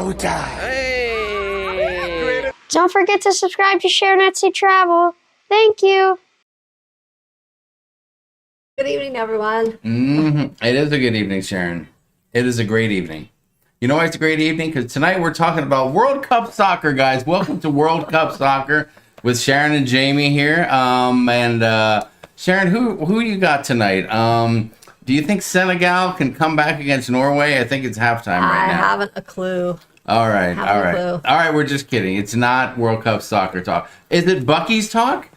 showtime. Hey! Don't forget to subscribe to Sharonatsea Travel. Thank you. Good evening, everyone. It is a good evening, Sharon. It is a great evening. You know why it's a great evening? Because tonight we're talking about World Cup soccer, guys. Welcome to World Cup soccer with Sharon and Jamie here. Sharon, who you got tonight? Do you think Senegal can come back against Norway? I think it's halftime right now. I haven't a clue. All right. Clue. All right, we're just kidding. It's not World Cup soccer talk. Is it Bucky's talk?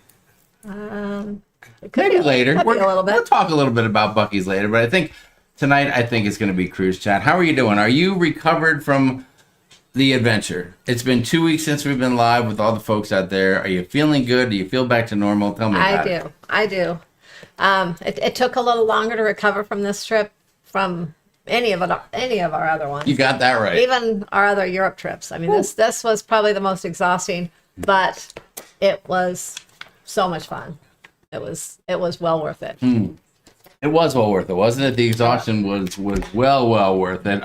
Maybe later. A little bit. We'll talk a little bit about Bucky's later, but I think tonight, it's going to be Cruise Chat. How are you doing? Are you recovered from the adventure? It's been 2 weeks since we've been live with all the folks out there. Are you feeling good? Do you feel back to normal? Tell me about it. I do. It took a little longer to recover from this trip from any of our other ones. You got that right. Even our other Europe trips. I mean, this was probably the most exhausting, but it was so much fun. It was well worth it. It was well worth it, wasn't it? The exhaustion was well worth it.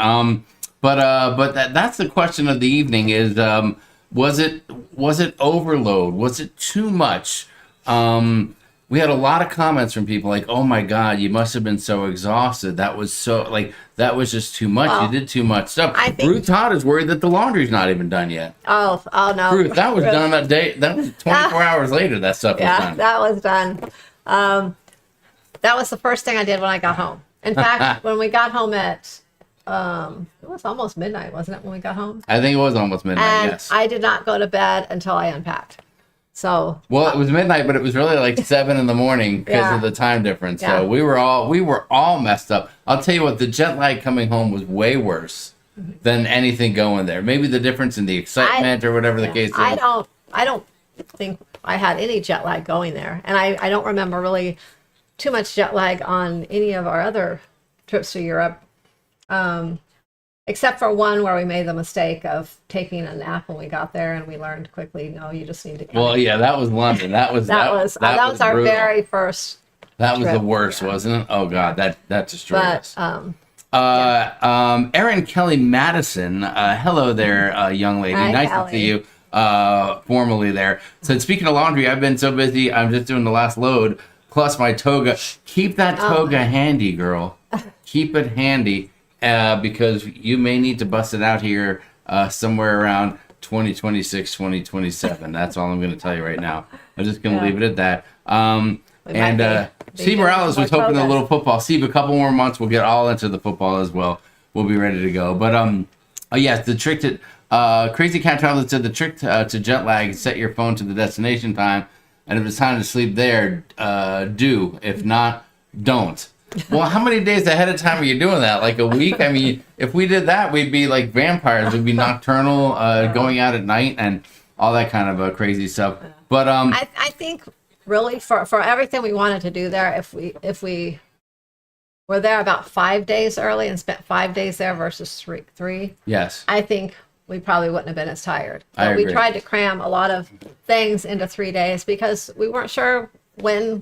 But that's the question of the evening is was it overload? Was it too much? We had a lot of comments from people like, "Oh my God, you must have been so exhausted. That was just too much. You did too much stuff." Ruth Todd is worried that the laundry's not even done yet. Oh no, Ruth, that was done that day. That was 24 hours later. That stuff was done. Yeah, that was done. That was the first thing I did when I got home. In fact, when we got home at it was almost midnight, wasn't it? When we got home, I think it was almost midnight. and yes, I did not go to bed until I unpacked. So it was midnight, but it was really like 7 in the morning because of the time difference. Yeah. So we were all messed up. I'll tell you what, the jet lag coming home was way worse than anything going there. Maybe the difference in the excitement or whatever the case is. I don't think I had any jet lag going there, and I don't remember really too much jet lag on any of our other trips to Europe. Except for one where we made the mistake of taking a nap when we got there, and we learned quickly, no, you just need to. That was London. That was our brutal. very first. That was trip. the worst, wasn't it? Oh God, that destroyed us. But Erin Kelly Madison, hello there, young lady. Hi, nice Kelly. to see you. Formally there. So speaking of laundry, I've been so busy. I'm just doing the last load plus my toga. Keep that toga handy, girl. Keep it handy. Because you may need to bust it out here somewhere around 2026, 2027. That's all I'm going to tell you right now. I'm just going to leave it at that. Steve Morales was hoping a little football. Steve, a couple more months, we'll get all into the football as well. We'll be ready to go. But yes, the trick to Crazy Cat Traveler said the trick to jet lag is set your phone to the destination time, and if it's time to sleep there, do. If not, don't. Well, how many days ahead of time are you doing that? Like a week? I mean, if we did that, we'd be like vampires. We'd be nocturnal, going out at night, and all that kind of crazy stuff. But I think really for everything we wanted to do there, if we were there about 5 days early and spent 5 days there versus three, yes, I think we probably wouldn't have been as tired. I But agree. we tried to cram a lot of things into 3 days because we weren't sure when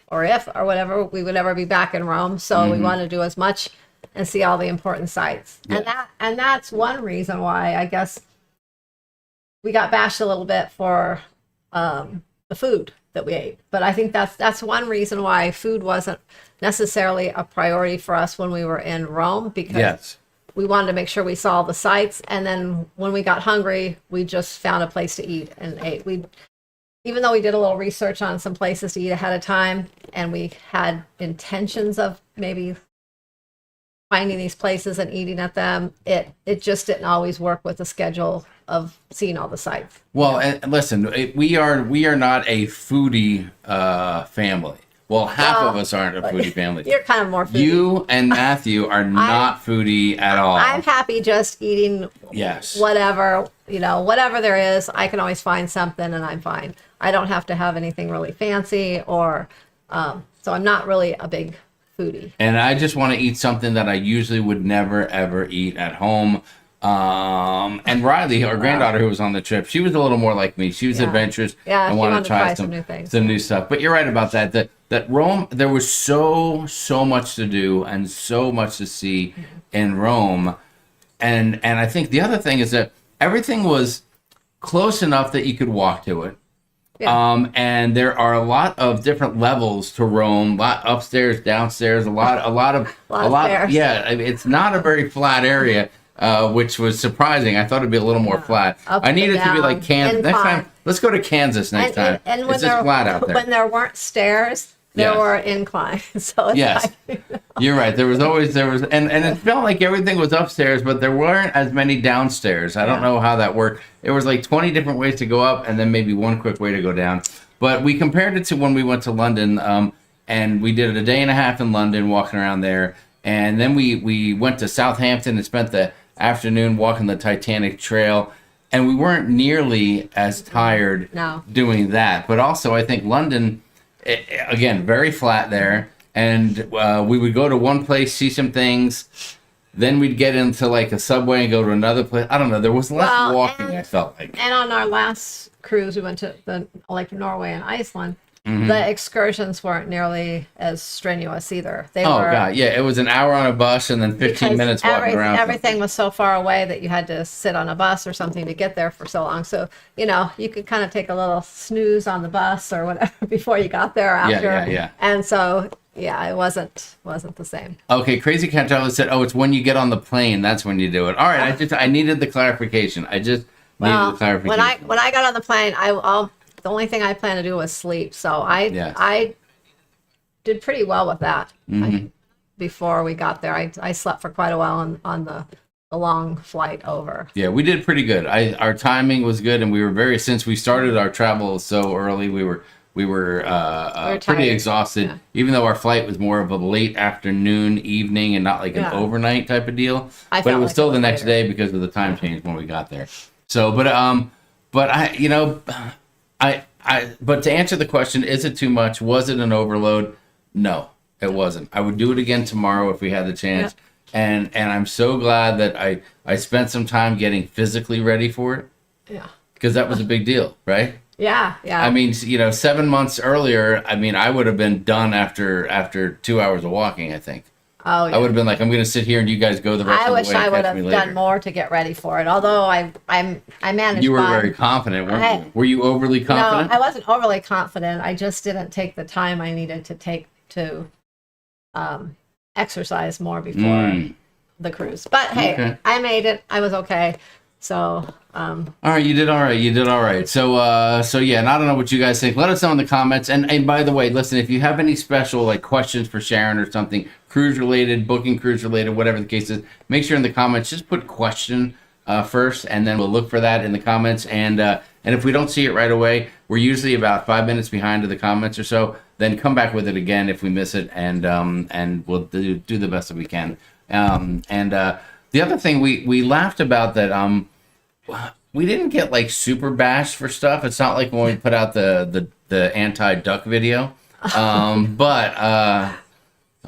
or if or whatever we would ever be back in Rome. So we wanted to do as much and see all the important sites. Yeah. And that's one reason why I guess we got bashed a little bit for the food that we ate. But I think that's one reason why food wasn't necessarily a priority for us when we were in Rome, because we wanted to make sure we saw the sites, and then when we got hungry, we just found a place to eat and ate. Even though we did a little research on some places to eat ahead of time, and we had intentions of maybe finding these places and eating at them, it just didn't always work with the schedule of seeing all the sites. Well, and listen, we are not a foodie family. Well, half of us aren't a foodie family. You're kind of more foodie. You and Matthew are not foodie at all. I'm happy just eating whatever, whatever there is. I can always find something and I'm fine. I don't have to have anything really fancy or, so I'm not really a big foodie. And I just want to eat something that I usually would never, ever eat at home. And Riley, our granddaughter who was on the trip, she was a little more like me. She was adventurous and wanted to try some new things. Some new stuff. But you're right about that. That Rome, there was so much to do and so much to see in Rome. and I think the other thing is that everything was close enough that you could walk to it. Yeah. And there are a lot of different levels to Rome, a lot upstairs, downstairs, a lot of stairs. yeah, I mean, it's not a very flat area, which was surprising. I thought it'd be a little more flat. Up I need and it to be like down, Kansas. Next incline. time, let's go to Kansas next time. And It's just flat out there. when there weren't stairs, there Yes. were inclines. So it's Yes. like, You're right. There was, and it felt like everything was upstairs, but there weren't as many downstairs. I don't know how that worked. It was like 20 different ways to go up, and then maybe one quick way to go down. But we compared it to when we went to London, and we did a day and a half in London, walking around there, and then we went to Southampton and spent the afternoon walking the Titanic Trail, and we weren't nearly as tired No. doing that. But also, I think London, again, very flat there. And we would go to one place, see some things, then we'd get into like a subway and go to another place. I don't know. There was less walking, I felt like. and on our last cruise, we went to Norway and Iceland. Mm-hmm. The excursions weren't nearly as strenuous either. They Oh, were, God. Yeah, it was an hour on a bus and then 15 because minutes walking around. everything was so far away that you had to sit on a bus or something to get there for so long. So, you could kind of take a little snooze on the bus or whatever before you got there after. Yeah. And so, yeah, it wasn't the same. Okay, Crazy Cat Traveler said, "Oh, it's when you get on the plane. That's when you do it." All right, I needed the clarification. I just needed the clarification. When I got on the plane, the only thing I planned to do was sleep. So I did pretty well with that. Before we got there, I slept for quite a while on the long flight over. Yeah, we did pretty good. Our timing was good, and we were since we started our travel so early, we were pretty tired. exhausted. Yeah. Even though our flight was more of a late afternoon, evening, and not like an overnight type of deal. I But it felt was like still it the was next later. day because of the time change when we got there. So, but but to answer the question, is it too much? Was it an overload? No, it wasn't. I would do it again tomorrow if we had the chance. And I'm so glad that I spent some time getting physically ready for it. Yeah. Because that was a big deal, right? Yeah. I mean, 7 months earlier, I would have been done after 2 hours of walking, I think. Oh, yeah. I would have been like, I'm going to sit here and you guys go the rest I of the way. wish I and would catch have me later. done more to get ready for it. Although I managed. You were fine. very confident, weren't you? Were you overly confident? No, I wasn't overly confident. I just didn't take the time I needed to take to exercise more before the cruise. But hey, Okay. I made it. I was okay. So All right, you did all right. So yeah, and I don't know what you guys think. Let us know in the comments. And by the way, listen, if you have any special like questions for Sharon or something, cruise related, booking cruise related, whatever the case is, make sure in the comments just put question first, and then we'll look for that in the comments. And if we don't see it right away, we're usually about 5 minutes behind to the comments or so. Then come back with it again if we miss it, and we'll do the best that we can. The other thing we laughed about that we didn't get like super bashed for stuff. It's not like when we put out the anti-duck video.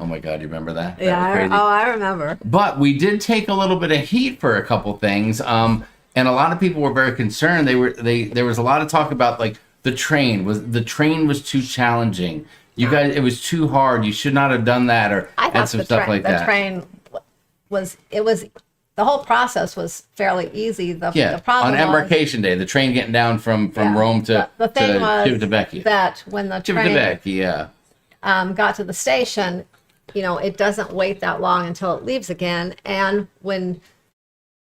Oh my God, you remember that? That was crazy. I remember. But we did take a little bit of heat for a couple things. And a lot of people were very concerned. There was a lot of talk about like the train was too challenging. You guys, it was too hard. You should not have done that, or I and thought some stuff like that. The train was the whole process was fairly easy. The problem on embarkation day, the train getting down from Rome to the thing was Civitavecchia. that when the train Civitavecchia, yeah. got to the station, it doesn't wait that long until it leaves again. And when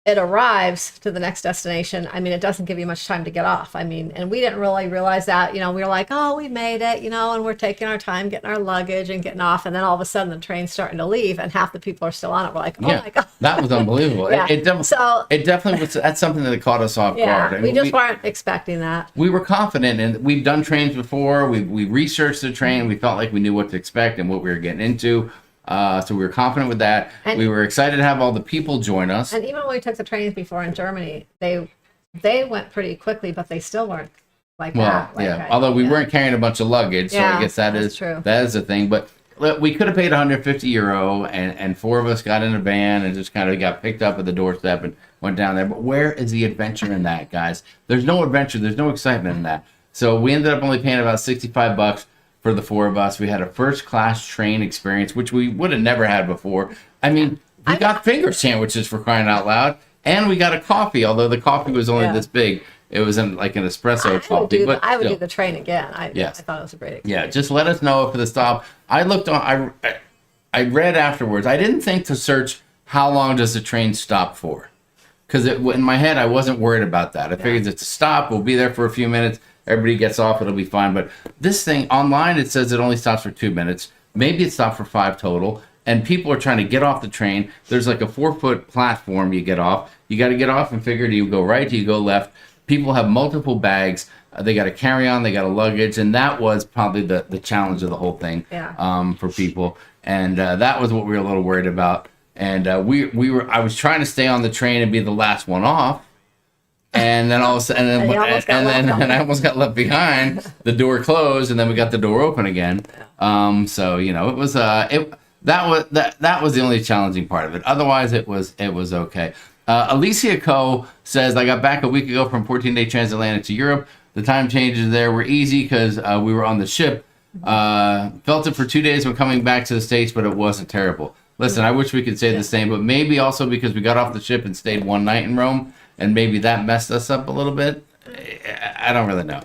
it arrives to the next destination, it doesn't give you much time to get off. And we didn't really realize that. We were like, oh, we made it, and we're taking our time getting our luggage and getting off. And then all of a sudden the train's starting to leave and half the people are still on it. We're like, oh my God. That was unbelievable. Yeah. It definitely was. That's something that caught us off guard. We just weren't expecting that. We were confident, and we've done trains before. We researched the train. We felt like we knew what to expect and what we were getting into. So we were confident with that. And we were excited to have all the people join us. And even when we took the trains before in Germany, they went pretty quickly, but they still weren't like that. Although we weren't carrying a bunch of luggage, so I guess that's true. That is the thing. But we could have paid €150, and four of us got in a van and just kind of got picked up at the doorstep and went down there. But where is the adventure in that, guys? There's no adventure. There's no excitement in that. So we ended up only paying about $65 for the four of us. We had a first-class train experience, which we would have never had before. we got finger sandwiches for crying out loud, and we got a coffee. Although the coffee was only this big, it was like an espresso coffee. I would do the train again. I thought it was a great experience. Yeah, just let us know for the stop. I looked on. I read afterwards. I didn't think to search how long does the train stop for, because in my head I wasn't worried about that. I figured it's a stop. We'll be there for a few minutes. Everybody gets off. It'll be fine. But this thing online, it says it only stops for 2 minutes. Maybe it stopped for 5 total. And people are trying to get off the train. There's like a 4-foot platform you get off. You got to get off and figure, do you go right, do you go left? People have multiple bags. They got a carry-on, they got a luggage. And that was probably the challenge of the whole thing for people. And that was what we were a little worried about. And I was trying to stay on the train and be the last one off. And then all of a sudden, and I almost got left behind. The door closed, and then we got the door open again. So it was that was the only challenging part of it. Otherwise, it was okay. Alicia Coe says, I got back a week ago from 14-day transatlantic to Europe. The time changes there were easy because we were on the ship. Felt it for 2 days when coming back to the States, but it wasn't terrible. Listen, I wish we could say the same, but maybe also because we got off the ship and stayed one night in Rome, and maybe that messed us up a little bit. I don't really know.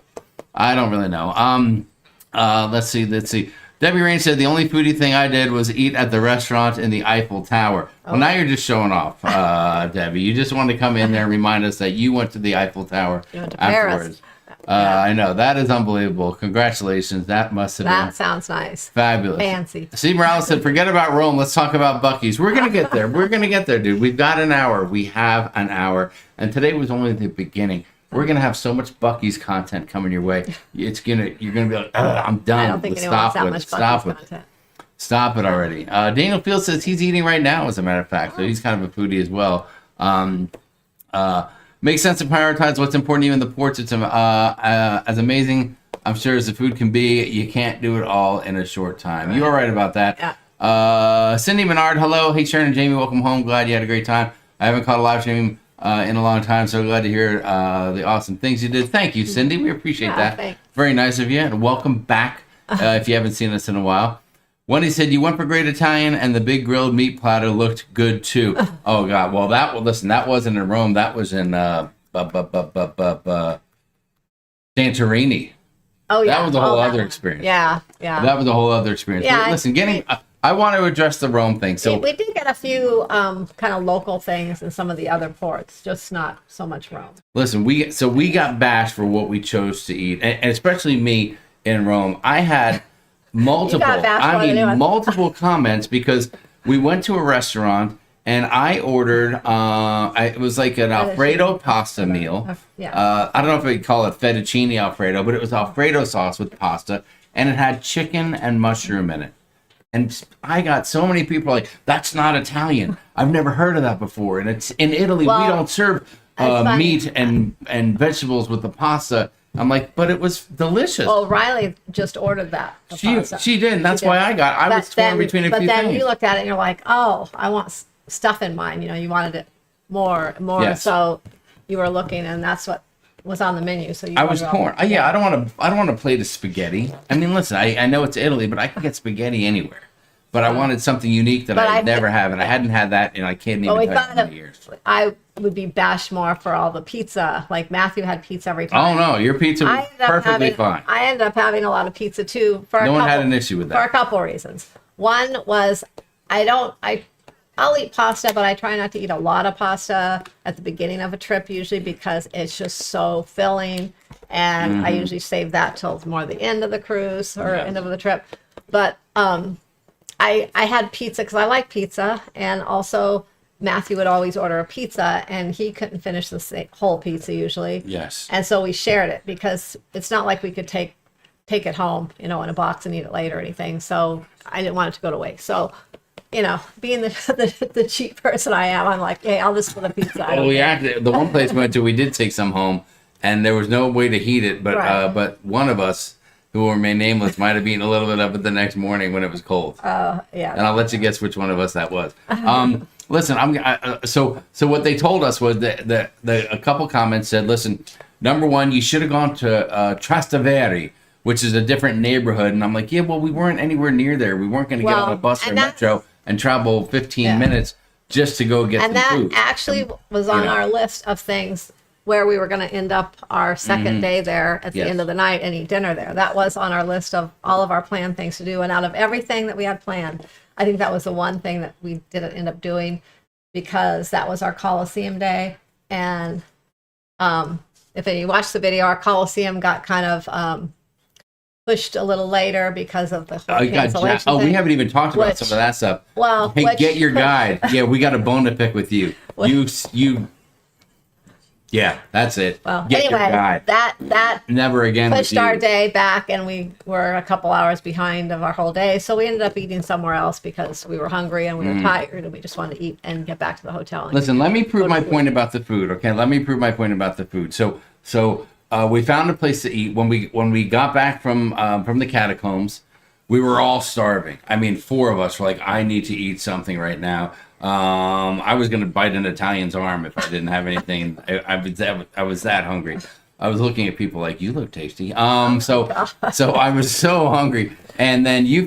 Let's see. Debbie Rain said the only foodie thing I did was eat at the restaurant in the Eiffel Tower. Well, now you're just showing off, Debbie. You just want to come in there and remind us that you went to the Eiffel Tower afterwards. I know. That is unbelievable. Congratulations. That must have been. That sounds nice. Fabulous. Fancy. Steve Morales said, forget about Rome. Let's talk about Buc-ee's. We're going to get there. We're going to get there, dude. We've got an hour. We have an hour. And today was only the beginning. We're going to have so much Buc-ee's content coming your way. You're going to be like, I'm done. I don't think anyone wants that much Buc-ee's content. Stop it already. Daniel Field says he's eating right now, as a matter of fact. So he's kind of a foodie as well. Makes sense to prioritize what's important, even the ports. It's as amazing, I'm sure, as the food can be. You can't do it all in a short time. You are right about that. Yeah. Cindy Menard, hello. Hey, Sharon and Jamie, welcome home. Glad you had a great time. I haven't caught a live stream in a long time, so glad to hear the awesome things you did. Thank you, Cindy. We appreciate that. Thanks. Very nice of you, and welcome back if you haven't seen us in a while. Wendy said, you went for great Italian, and the big grilled meat platter looked good, too. Oh, God. Well, listen, that wasn't in Rome. That was in Santorini. Oh, yeah. That was a whole other experience. Yeah. That was a whole other experience. Yeah, listen, I want to address the Rome thing. So we did get a few kind of local things in some of the other ports, just not so much Rome. Listen, we got bashed for what we chose to eat, and especially me in Rome. I had multiple comments because we went to a restaurant and I ordered it was like an Alfredo pasta meal. I don't know if we call it fettuccine Alfredo, but it was Alfredo sauce with pasta, and it had chicken and mushroom in it. And I got so many people like, that's not Italian. I've never heard of that before. And it's in Italy, we don't serve meat and vegetables with the pasta. I'm like, but it was delicious. Well, Riley just ordered that. She did, and that's why I was torn between a few things. But then you looked at it and you're like, oh, I want stuff in mine. You wanted it more. Yes. So you were looking, and that's what was on the menu. So I was torn. I don't want to plate of spaghetti. I mean, listen, I know it's Italy, but I can get spaghetti anywhere. But I wanted something unique that I'd never have, and I hadn't had that in I can't even tell you how many years. I would be bashed more for all the pizza. Like Matthew had pizza every time. Oh no, your pizza was perfectly fine. I ended up having a lot of pizza too. No one had an issue with that. For a couple of reasons. One was I'll eat pasta, but I try not to eat a lot of pasta at the beginning of a trip usually because it's just so filling, and I usually save that till more the end of the cruise or end of the trip. But I had pizza because I like pizza, and also Matthew would always order a pizza, and he couldn't finish the whole pizza usually. Yes. And so we shared it because it's not like we could take it home, in a box and eat it later or anything. So I didn't want it to go to waste. So, being the cheap person I am, I'm like, hey, I'll just split a pizza. The one place we went to, we did take some home, and there was no way to heat it, but one of us, who will remain nameless, might have eaten a little bit of it the next morning when it was cold. Yeah. And I'll let you guess which one of us that was. Listen, so what they told us was that a couple comments said, listen, number one, you should have gone to Trastevere, which is a different neighborhood. And I'm like, yeah, well, we weren't anywhere near there. We weren't going to get on a bus or metro and travel 15 minutes. just to go get And some that food. actually was on know. our list of things where we were going to end up our second day there at the Yes. end of the night and eat dinner there. That was on our list of all of our planned things to do. And out of everything that we had planned, I think that was the one thing that we didn't end up doing because that was our Coliseum day. And if you watch the video, our Coliseum got kind of pushed a little later because of the whole cancellation we thing. haven't even talked about some Which- of that stuff. Well, Hey, get your guide. Yeah, we got a bone to pick with you. You. Yeah, that's it. Well, get your anyway, guide. that Never again with pushed you. our day back, and we were a couple hours behind of our whole day. So we ended up eating somewhere else because we were hungry and we were tired, and we just wanted to eat and get back to the hotel. And Listen, let me prove to my sleep. point about the food. Okay, let me prove my point about the food. So we found a place to eat when we got back from the catacombs. We were all starving. I mean, 4 of us were like, I need to eat something right now. I was gonna bite an Italian's arm if I didn't have anything. I was that hungry. I was looking at people like, you look tasty. So I was so hungry. And then you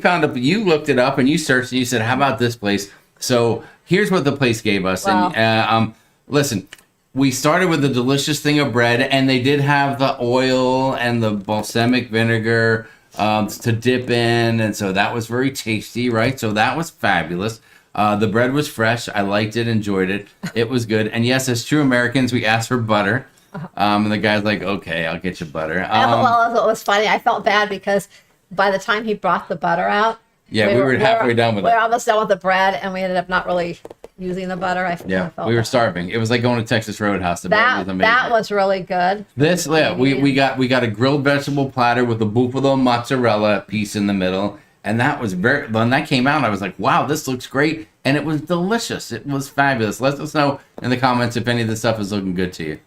looked it up and you searched and you said, how about this place? So here's what the place gave us. Wow. And listen, we started with a delicious thing of bread, and they did have the oil and the balsamic vinegar to dip in, and so that was very tasty, right? So that was fabulous. The bread was fresh. I liked it, enjoyed it. It was good. And yes, as true Americans, we asked for butter. And the guy's like, okay, I'll get you butter. Well, it was funny. I felt bad because by the time he brought the butter out, Yeah, we were halfway done with we it. were almost done with the bread, and we ended up not really using the butter. I Yeah, felt we were that. starving. It was like going to Texas Roadhouse. The bread was amazing. That was really good. This, yeah, we got a grilled vegetable platter with a buffalo mozzarella piece in the middle, and that was when that came out, I was like, wow, this looks great, and it was delicious. It was fabulous. Let us know in the comments if any of this stuff is looking good to you.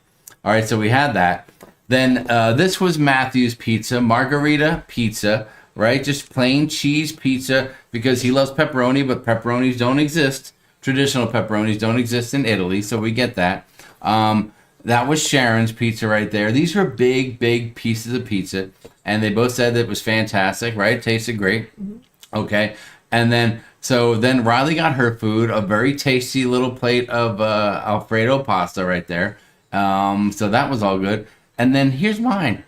All right, so we had that. Then this was Matthew's pizza, margarita pizza, right? Just plain cheese pizza because he loves pepperoni, but pepperonis don't exist. Traditional pepperonis don't exist in Italy, so we get that. That was Sharon's pizza right there. These were big, big pieces of pizza, and they both said that it was fantastic, right? It tasted great. Okay, and then Riley got her food, a very tasty little plate of Alfredo pasta right there. So that was all good. And then here's mine.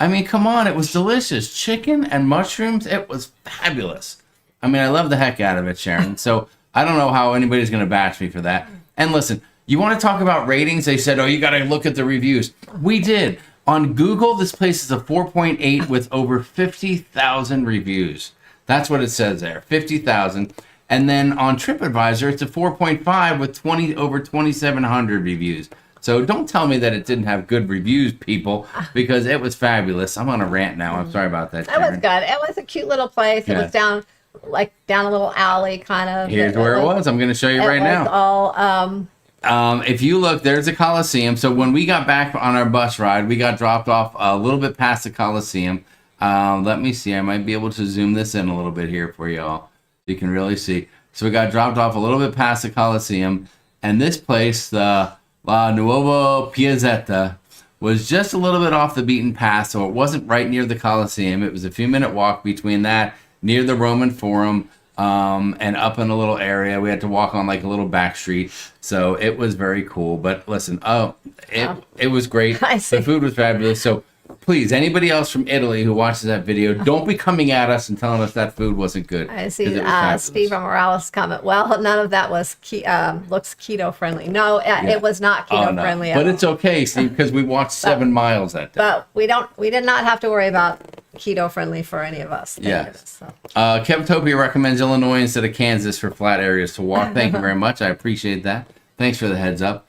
I mean, come on, it was delicious. Chicken and mushrooms, it was fabulous. I mean, I love the heck out of it, Sharon. So I don't know how anybody's going to bash me for that. And listen, you want to talk about ratings? They said, oh, you got to look at the reviews. We did. On Google, this place is a 4.8 with over 50,000 reviews. That's what it says there, 50,000. And then on TripAdvisor, it's a 4.5 with over 2,700 reviews. So don't tell me that it didn't have good reviews, people, because it was fabulous. I'm on a rant now. I'm sorry about that, It was Sharon. good. It was a cute little place. It Yeah. was down a little alley, kind of. Here's where it was. I'm going to show you It right was now. all If you look, there's a Coliseum. So when we got back on our bus ride, we got dropped off a little bit past the Coliseum. Let me see. I might be able to zoom this in a little bit here for y'all. You can really see. So we got dropped off a little bit past the Coliseum. And this place, the La Nuova Piazzetta, was just a little bit off the beaten path. So it wasn't right near the Coliseum. It was a few-minute walk between that, near the Roman Forum, and up in a little area. We had to walk on like a little back street. So it was very cool. But listen, it was great. I see. The food was fabulous. So please, anybody else from Italy who watches that video, don't be coming at us and telling us that food wasn't good. I 'cause see it was fabulous. Steve Morales comment. Well, none of that was looks keto friendly. No, it was not Oh, keto no. friendly at But all. it's okay, Steve, because we walked 7 miles that day. But we did not have to worry about keto friendly for any of us. Thank Yes. goodness, so. Kevtopia recommends Illinois instead of Kansas for flat areas to walk. Thank you very much. I appreciate that. Thanks for the heads up.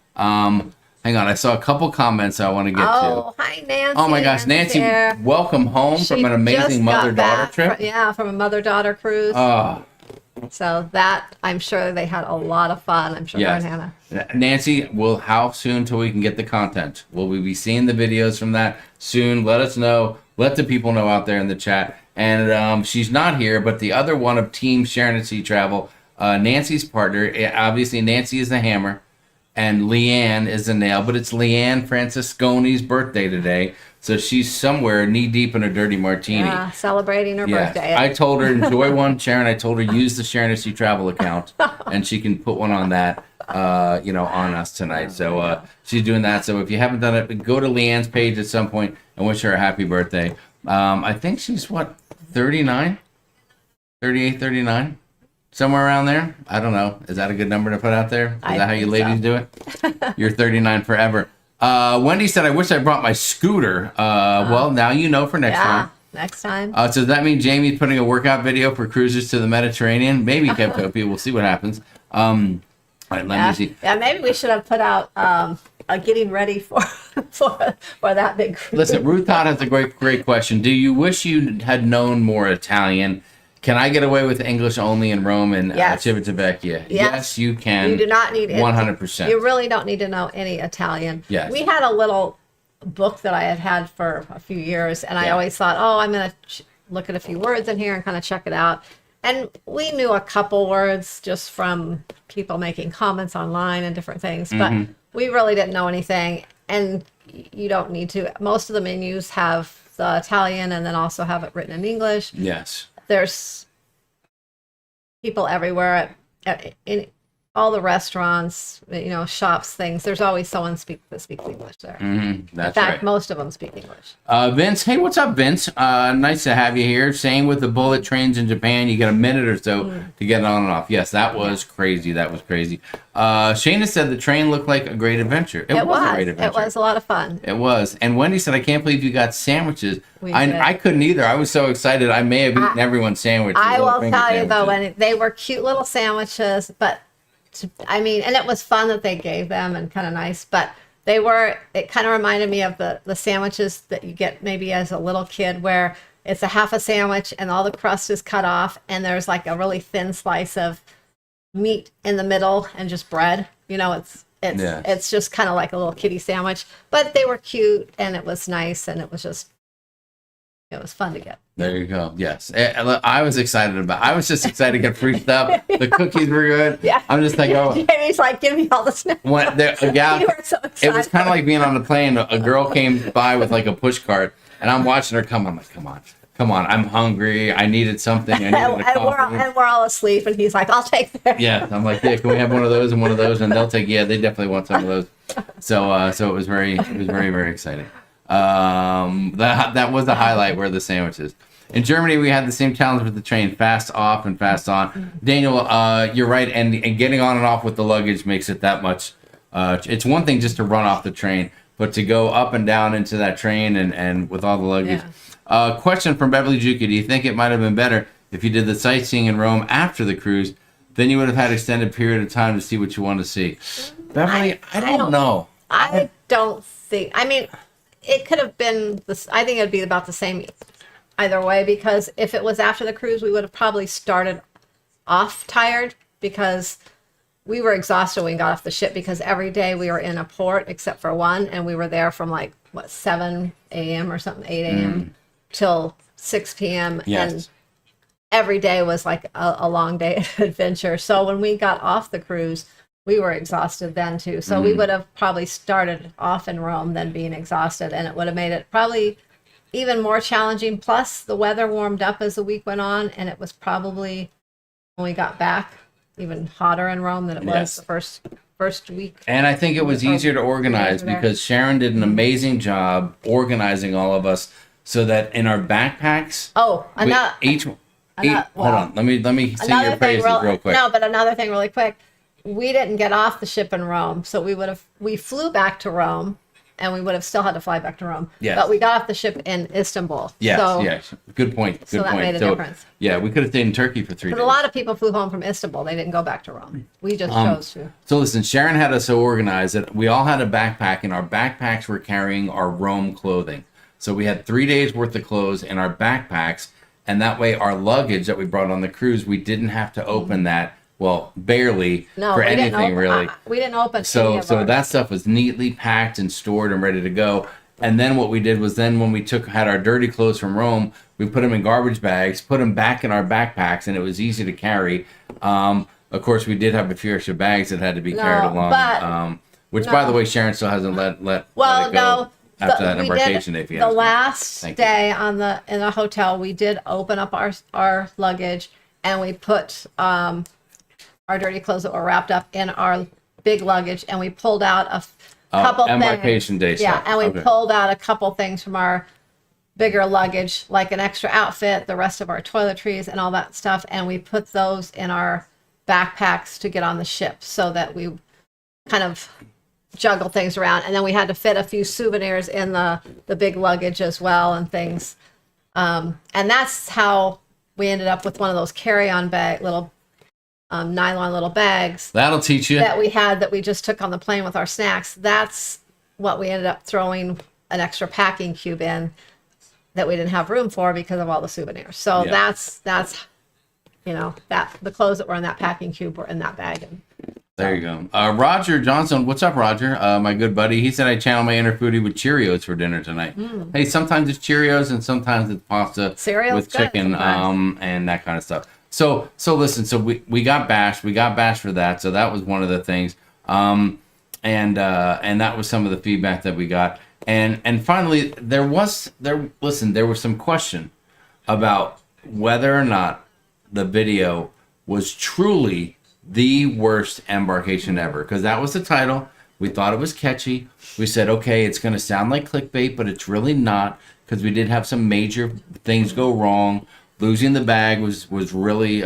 Hang on, I saw a couple comments I want to get Oh, to. hi Nancy. Oh my gosh, Nancy, there. welcome home from She an amazing just got mother-daughter back trip. from a mother-daughter cruise. Oh, So that, I'm sure they had a lot of fun. I'm sure her yes. and Hannah. Nancy, how soon till we can get the content? Will we be seeing the videos from that soon? Let us know. Let the people know out there in the chat. And she's not here, but the other one of Team Sharon at Sea Travel, Nancy's partner, obviously Nancy is the hammer, and Leanne is the nail, but it's Leanne Francisconi's birthday today. So she's somewhere knee-deep in a dirty martini. Yeah, celebrating her Yes. birthday. I told her enjoy one, Sharon. I told her use the Sharon at Sea Travel account, and she can put one on that. on us tonight. So she's doing that. So if you haven't done it, go to Leanne's page at some point and wish her a happy birthday. I think she's 39, 38, 39, somewhere around there. I don't know. Is that a good number to put out there? Is that how you ladies do it? You're 39 forever. Wendy said, I wish I brought my scooter. Well, now you know for next time. Next time. So does that mean Jamie's putting a workout video for cruises to the Mediterranean? Maybe, Kevtopia. We'll see what happens. All right, let me see. Yeah, maybe we should have put out a getting ready for that big cruise. Listen, Ruth Todd has a great question. Do you wish you had known more Italian? Can I get away with English only in Rome and Civitavecchia? Yes, you can. You do not need 100%. You really don't need to know any Italian. Yes. We had a little book that I had for a few years, and I always thought, I'm going to look at a few words in here and kind of check it out. And we knew a couple words just from people making comments online and different things, but we really didn't know anything. And you don't need to. Most of the menus have the Italian and then also have it written in English. Yes. There's people everywhere in all the restaurants, shops, things. There's always someone that speaks English there. That's in fact, right. most of them speak English. Vince, hey, what's up, Vince? Nice to have you here. Same with the bullet trains in Japan. You get a minute or so to get on and off. Yes, that was crazy. That was crazy. Shayna said the train looked like a great adventure. It was a great adventure. It was a lot of fun. It was. And Wendy said, I can't believe you got sandwiches. We I couldn't either. I was so excited. I may have eaten everyone's sandwich. I will tell you, though, when they were cute little sandwiches, but and it was fun that they gave them and kind of nice, but it kind of reminded me of the sandwiches that you get maybe as a little kid where it's a half a sandwich and all the crust is cut off and there's like a really thin slice of meat in the middle and just bread. It's just kind of like a little kiddie sandwich, but they were cute and it was nice and it was fun to get. There you go. Yes. I was excited I was just excited to get free stuff. The cookies were good. Yeah. I'm just like, Jamie's like, give me all the snacks. You were so excited. It was kind of like being on the plane. A girl came by with like a push cart and I'm watching her come. I'm like, come on. I'm hungry. I needed something. I needed a coffee. And we're all asleep and he's like, I'll take that. Yeah. I'm like, yeah, can we have one of those and one of those? And they'll take, they definitely want some of those. So it was very, very exciting. That was the highlight, were the sandwiches. In Germany, we had the same challenge with the train, fast off and fast on. Daniel, you're right, and getting on and off with the luggage makes it that much. It's one thing just to run off the train, but to go up and down into that train and with all the luggage. Yeah. Question from Beverly Juki: do you think it might have been better if you did the sightseeing in Rome after the cruise? Then you would have had extended period of time to see what you want to see. Beverly, I don't know. I don't think. I mean, it could have been this. I think it would be about the same either way, because if it was after the cruise, we would have probably started off tired because we were exhausted when we got off the ship, because every day we were in a port except for one, and we were there from 7 a.m. or something, 8 a.m. till 6 p.m. Yes. And every day was like a long day of adventure. So when we got off the cruise, we were exhausted then too. So we would have probably started off in Rome than being exhausted, and it would have made it probably even more challenging. Plus the weather warmed up as the week went on, and it was probably, when we got back, even hotter in Rome than it was the first week. And I think it was easier to organize because Sharon did an amazing job organizing all of us so that in our backpacks, hold on, let me see your faces real quick. No, but another thing really quick. We didn't get off the ship in Rome, so we flew back to Rome, and we would have still had to fly back to Rome. Yes. But we got off the ship in Istanbul. Yes. Good point. So that made a difference. Yeah, we could have stayed in Turkey for 3 days. But a lot of people flew home from Istanbul. They didn't go back to Rome. We just chose to. So listen, Sharon had us so organized that we all had a backpack, and our backpacks were carrying our Rome clothing. So we had 3 days worth of clothes in our backpacks, and that way our luggage that we brought on the cruise, we didn't have to open that. Well, barely for anything really. We didn't open. So that stuff was neatly packed and stored and ready to go. And then what we did was when we had our dirty clothes from Rome, we put them in garbage bags, put them back in our backpacks, and it was easy to carry. Of course, we did have a few extra bags that had to be carried along. Which, by the way, Sharon still hasn't let it go. After that embarkation day, the last day in the hotel, we did open up our luggage, and we put our dirty clothes that were wrapped up in our big luggage, and we pulled out a couple embarkation things. day Yeah, stuff. and we Okay. pulled out a couple things from our bigger luggage, like an extra outfit, the rest of our toiletries and all that stuff, and we put those in our backpacks to get on the ship so that we kind of juggle things around. And then we had to fit a few souvenirs in the big luggage as well and things. And that's how we ended up with one of those carry-on bag, little nylon little bags That'll teach you. that we had that we just took on the plane with our snacks. That's what we ended up throwing an extra packing cube in that we didn't have room for because of all the souvenirs. So Yeah. that's that the clothes that were in that packing cube were in that bag. And There you go. Roger Johnson, what's up, Roger? My good buddy. He said I channel my inner foodie with Cheerios for dinner tonight. Hey, sometimes it's Cheerios and sometimes it's pasta Cereal's with good chicken, sometimes. and that kind of stuff. So listen. So we got bashed. We got bashed for that. So that was one of the things. And that was some of the feedback that we got. And finally, there was some question about whether or not the video was truly the worst embarkation ever, because that was the title. We thought it was catchy. We said, okay, it's going to sound like clickbait, but it's really not, because we did have some major things go wrong. Losing the bag was really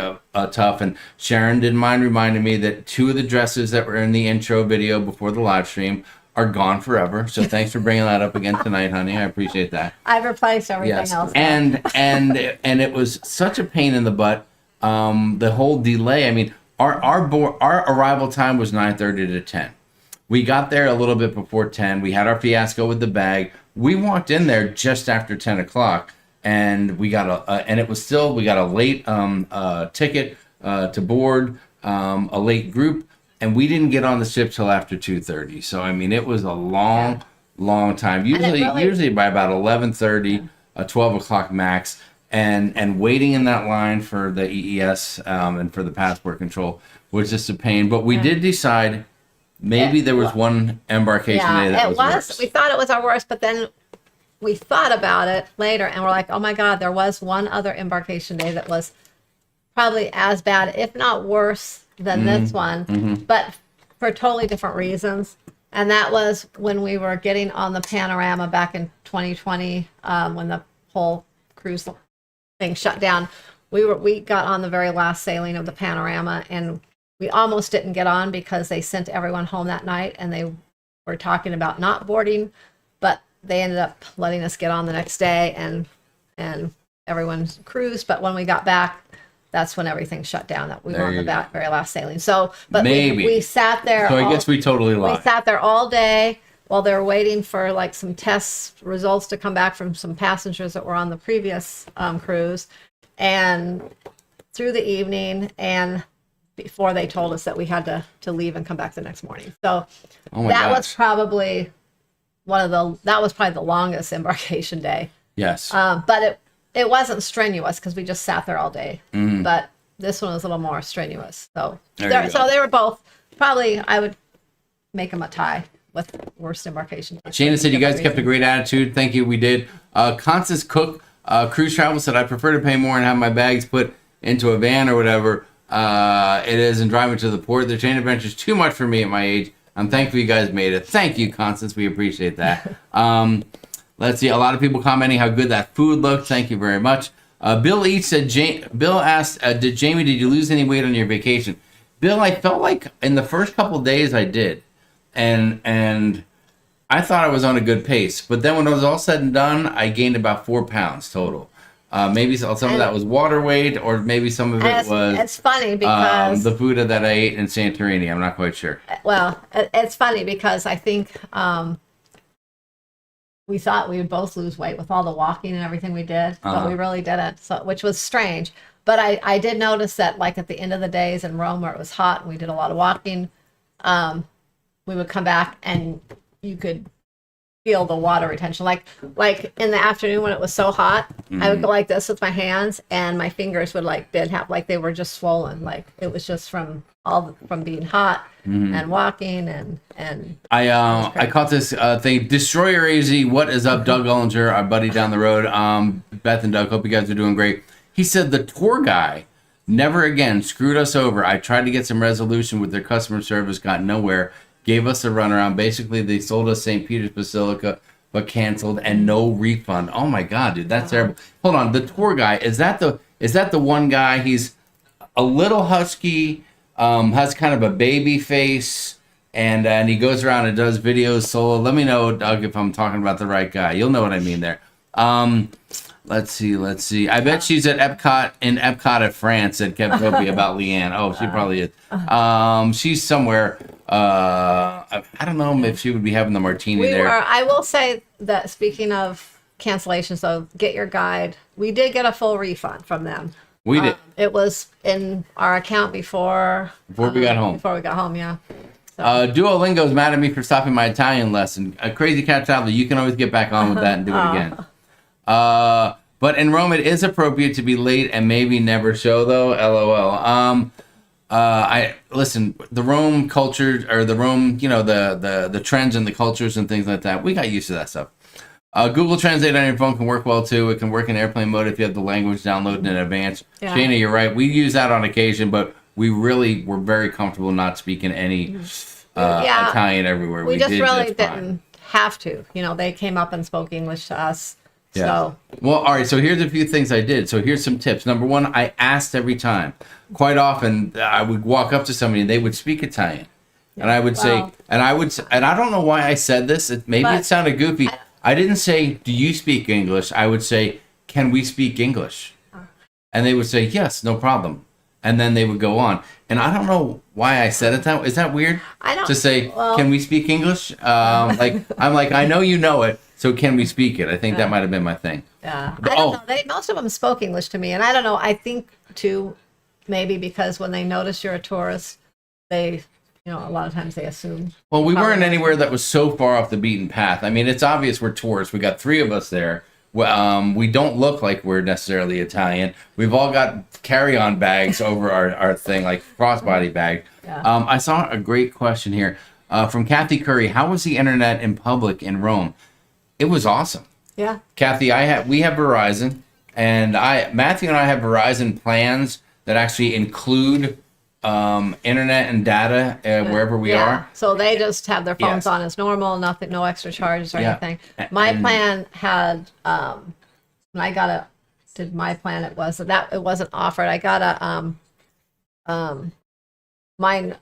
tough, and Sharon didn't mind reminding me that 2 of the dresses that were in the intro video before the live stream are gone forever. So thanks for bringing that up again tonight, honey. I appreciate that. I've replaced everything Yes, else. and it was such a pain in the butt. The whole delay. I mean, our arrival time was 9:30 to 10. We got there a little bit before 10. We had our fiasco with the bag. We walked in there just after 10 o'clock, and we got we got a late ticket to board, a late group, and we didn't get on the ship till after 2:30. So I mean, it was a long time. Usually by about 11:30, 12 o'clock max. And waiting in that line for the EES and for the passport control was just a pain. But we did decide maybe there was one embarkation day that was worse. We thought it was our worst, but then we thought about it later, and we're like, oh my God, there was one other embarkation day that was probably as bad, if not worse, than this one, but for totally different reasons. And that was when we were getting on the Panorama back in 2020, when the whole cruise thing shut down. We got on the very last sailing of the Panorama, and we almost didn't get on because they sent everyone home that night, and they were talking about not boarding, but they ended up letting us get on the next day, and everyone cruised. But when we got back, that's when everything shut down. That we were on the very last sailing. So, but we sat there. So I guess we totally lied. We sat there all day while they were waiting for like some test results to come back from some passengers that were on the previous cruise, and through the evening, and before they told us that we had to leave and come back the next morning. So was probably that was probably the longest embarkation day. Yes. But it wasn't strenuous because we just sat there all day. But this one was a little more strenuous. So they were both probably, I would make them a tie with worst embarkation. Shana said you guys kept a great attitude. Thank you. We did. Constance Cook, Cruise Travel, said I prefer to pay more and have my bags put into a van or whatever it is and driving to the port. The chain adventure is too much for me at my age. I'm thankful you guys made it. Thank you, Constance. We appreciate that. Let's see. A lot of people commenting how good that food looked. Thank you very much. Bill Each said, Bill asked, did you lose any weight on your vacation? Bill, I felt like in the first couple of days I did. And I thought I was on a good pace. But then when it was all said and done, I gained about 4 pounds total. Maybe some of that was water weight, or maybe some of it was... It's funny because... the food that I ate in Santorini. I'm not quite sure. Well, it's funny because I think we thought we would both lose weight with all the walking and everything we did, but we really didn't, so which was strange. But I did notice that, like, at the end of the days in Rome where it was hot and we did a lot of walking, we would come back and you could feel the water retention. Like in the afternoon when it was so hot, I would go like this with my hands, and my fingers would like they were just swollen. Like it was just from being hot and walking and I caught this thing. Destroyer AZ, what is up? Doug Ullinger, our buddy down the road. Beth and Doug, hope you guys are doing great. He said the tour guy Never again. Screwed us over. I tried to get some resolution with their customer service, got nowhere. Gave us a runaround. Basically, they sold us St. Peter's Basilica, but canceled and no refund. Oh my God, dude, that's terrible. Hold on, the tour guy, is that the one guy? He's a little husky, has kind of a baby face, and he goes around and does videos solo. Let me know, Doug, if I'm talking about the right guy. You'll know what I mean there. Let's see. I bet she's at Epcot at France, said Kev Topi about Leanne. Oh, she probably is. She's somewhere. I don't know if she would be having the martini there. I will say that speaking of cancellations, though, Get Your Guide, we did get a full refund from them. We did. It was in our account before we got home. Before we got home, yeah. So. Duolingo's mad at me for stopping my Italian lesson. A crazy cat traveler, you can always get back on with that and do it again. But in Rome, it is appropriate to be late and maybe never show, though. LOL. I listen. The Rome culture, or the Rome, the trends and the cultures and things like that. We got used to that stuff. Google Translate on your phone can work well too. It can work in airplane mode if you have the language downloaded in advance. Yeah. Shana, you're right. We use that on occasion, but we really were very comfortable not speaking any Italian everywhere. We just really didn't have to. They came up and spoke English to us. Yeah. So. Well, all right. So here's a few things I did. So here's some tips. Number one, I asked every time. Quite often, I would walk up to somebody and they would speak Italian, and I would say, and I don't know why I said this. Maybe it sounded goofy. I didn't say, "Do you speak English?" I would say, "Can we speak English?" And they would say, "Yes, no problem." And then they would go on. And I don't know why I said it that way. Is that weird? I don't. To say, "Can we speak English?" I'm like, I know you know it. So can we speak it? I think that might have been my thing. Yeah. I don't know. Most of them spoke English to me. And I don't know. I think, too, maybe because when they notice you're a tourist, they, a lot of times they assume. Well, we weren't anywhere that was so far off the beaten path. I mean, it's obvious we're tourists. We got 3 of us there. We don't look like we're necessarily Italian. We've all got carry-on bags over our thing, like crossbody bag. Yeah. I saw a great question here from Kathy Curry. How was the internet in public in Rome? It was awesome. Yeah. Kathy, we have Verizon, and Matthew and I have Verizon plans that actually include internet and data wherever we are. So they just have their phones on as normal, no extra charges or anything. My plan had when I got my plan, it wasn't offered. I got mine.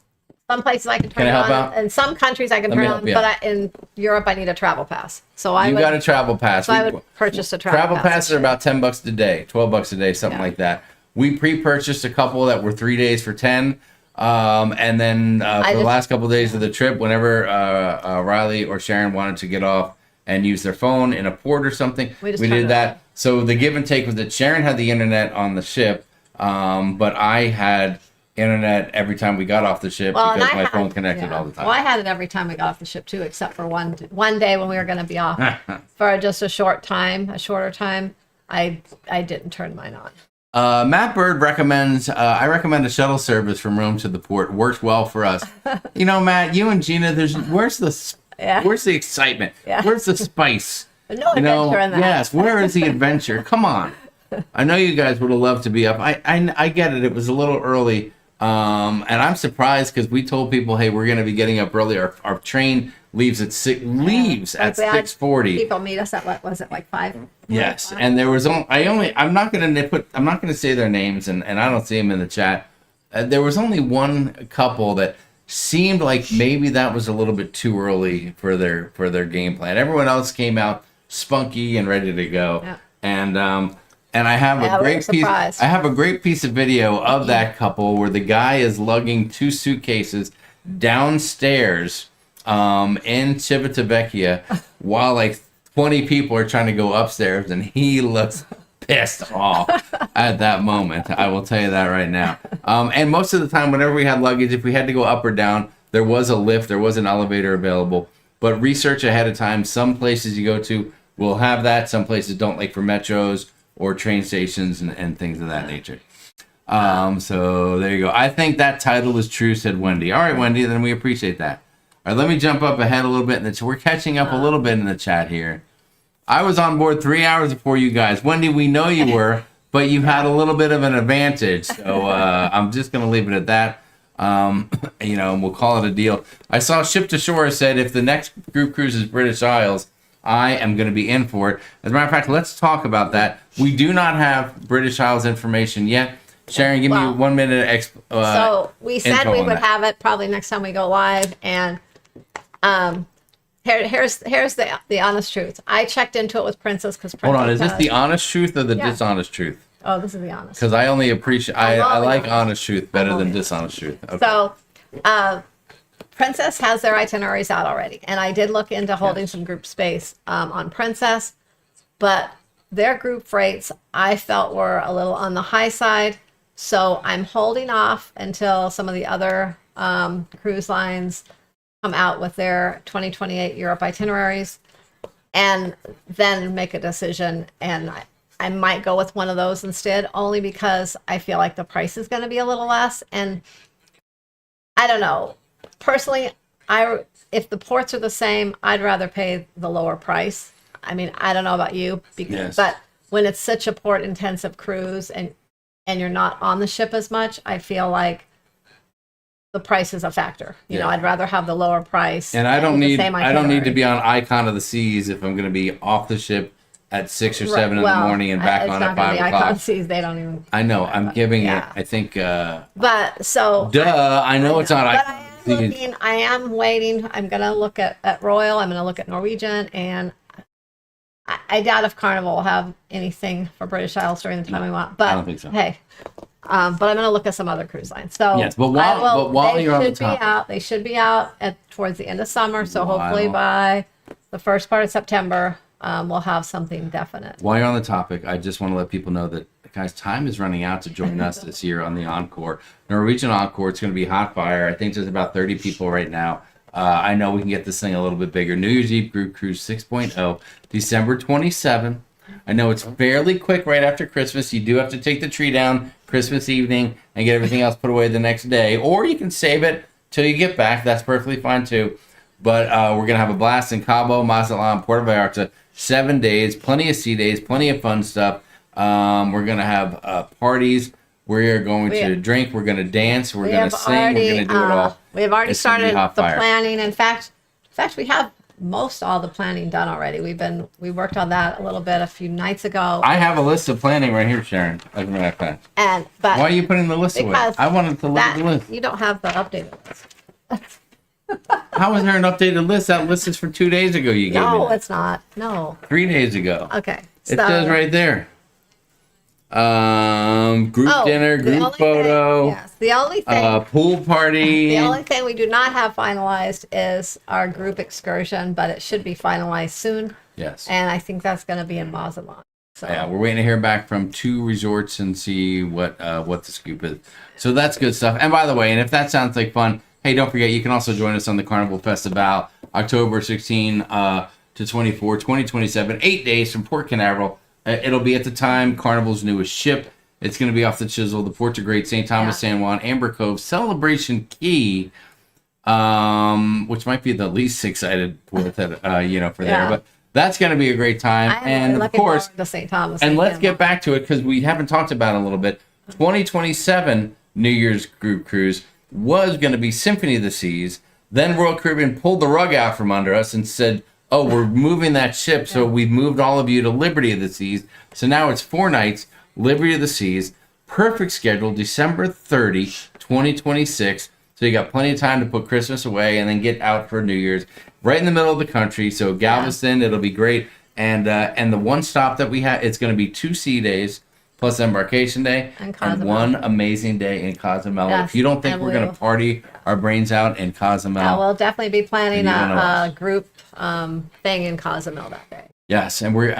Some places I can turn it on, and some countries I can turn on, but in Europe I need a travel pass. So got a travel pass. So I would purchase a travel pass. Travel passes are about $10 a day, $12 a day, something like that. We pre-purchased a couple that were 3 days for 10, and then for the last couple of days of the trip, whenever Riley or Sharon wanted to get off and use their phone in a port or something, we did that. So the give and take was that Sharon had the internet on the ship, but I had internet every time we got off the ship because my phone connected all the time. Well, I had it every time we got off the ship too, except for one day when we were going to be off for just a shorter time. I didn't turn mine on. Matt Bird recommends, I recommend a shuttle service from Rome to the port. Works well for us. Matt, you and Gina, where's the excitement? Yeah. Where's the spice? No adventure in that. Yes, where is the adventure? Come on. I know you guys would have loved to be up. I get it. It was a little early. And I'm surprised because we told people, hey, we're going to be getting up early. Our train leaves at 6:40. People meet us at, what was it, like 5? Yes, and there was I'm not going to say their names, and I don't see them in the chat. There was only one couple that seemed like maybe that was a little bit too early for their game plan. Everyone else came out spunky and ready to go. Yeah. And I have a great piece of video of that couple where the guy is lugging 2 suitcases downstairs in Civitavecchia while like 20 people are trying to go upstairs, and he looks pissed off at that moment. I will tell you that right now. And most of the time, whenever we had luggage, if we had to go up or down, there was a lift, there was an elevator available. But research ahead of time. Some places you go to will have that. Some places don't, like for metros or train stations and things of that nature. So there you go. I think that title is true, said Wendy. All right, Wendy, then we appreciate that. All right, let me jump up ahead a little bit. We're catching up a little bit in the chat here. I was on board 3 hours before you guys. Wendy, we know you were, but you had a little bit of an advantage. So I'm just going to leave it at that. We'll call it a deal. I saw Ship to Shore said if the next group cruise is British Isles, I am going to be in for it. As a matter of fact, let's talk about that. We do not have British Isles information yet. Sharon, give me 1 minute. So we said we would have it probably next time we go live. And here's the honest truth. I checked into it with Princess because Hold on, is this the honest truth or the dishonest truth? Oh, this is the honest. Because I only appreciate, I like honest truth better than dishonest truth. Okay. So, Princess has their itineraries out already, and I did look into holding some group space on Princess, but their group rates I felt were a little on the high side. So I'm holding off until some of the other cruise lines come out with their 2028 Europe itineraries, and then make a decision. And I might go with one of those instead, only because I feel like the price is going to be a little less. And I don't know. Personally, if the ports are the same, I'd rather pay the lower price. I mean, I don't know about you, but when it's such a port-intensive cruise and you're not on the ship as much, I feel like the price is a factor. You know, I'd rather have the lower price. And I don't need to be on Icon of the Seas if I'm going to be off the ship at 6 or 7 in the morning and back on at 5 o'clock. Icon Seas, they don't even. I know. I'm giving it. I think. But so. I know it's on Icon. I am waiting. I'm going to look at Royal. I'm going to look at Norwegian, and I doubt if Carnival will have anything for British Isles during the time we want. But I don't think so. Hey, but I'm going to look at some other cruise lines. So yes, but while you're on the topic, they should be out towards the end of summer. So hopefully by the first part of September, we'll have something definite. While you're on the topic, I just want to let people know that, guys, time is running out to join us this year on the Encore. Norwegian Encore, it's going to be hot fire. I think there's about 30 people right now. I know we can get this thing a little bit bigger. New Year's Eve Group Cruise 6.0, December 27. I know it's fairly quick right after Christmas. You do have to take the tree down Christmas evening and get everything else put away the next day. Or you can save it till you get back. That's perfectly fine too. But we're going to have a blast in Cabo, Mazatlan, Puerto Vallarta. 7 days, plenty of sea days, plenty of fun stuff. We're going to have parties. We're going to drink. We're going to dance. We're going to sing. We're going to do it all. We have already started the planning. In fact, we have all the planning done already. We worked on that a little bit a few nights ago. I have a list of planning right here, Sharon. But why are you putting the list away? I wanted to look at the list. You don't have the updated list. How is there an updated list? That list is for 2 days ago. You gave me. No, it's not. No. 3 days ago. Okay. It says right there. Group dinner, group photo. The only thing. Pool party. The only thing we do not have finalized is our group excursion, but it should be finalized soon. Yes. And I think that's going to be in Mazatlan. So. Yeah, we're waiting to hear back from 2 resorts and see what the scoop is. So that's good stuff. And by the way, and if that sounds like fun, hey, don't forget, you can also join us on the Carnival Festival, October 16 to 24, 2027, 8 days from Port Canaveral. It'll be at the time Carnival's newest ship. It's going to be off the Chisel, the Ports of Great, St. Thomas, San Juan, Amber Cove, Celebration Key, which might be the least excited port that, for there. But that's going to be a great time. And of course, to St. Thomas, and let's get back to it because we haven't talked about it a little bit. 2027 New Year's group cruise was going to be Symphony of the Seas. Then Royal Caribbean pulled the rug out from under us and said, oh, we're moving that ship, so we've moved all of you to Liberty of the Seas. So now it's 4 nights, Liberty of the Seas, perfect schedule, December 30, 2026. So you got plenty of time to put Christmas away and then get out for New Year's. Right in the middle of the country, so Galveston, it'll be great. And the one stop that we have, it's going to be 2 sea days, plus embarkation day, and 1 amazing day in Cozumel. Yes, if you don't think we're going to party our brains out in Cozumel, we'll definitely be planning a group thing in Cozumel that day. Yes, and we're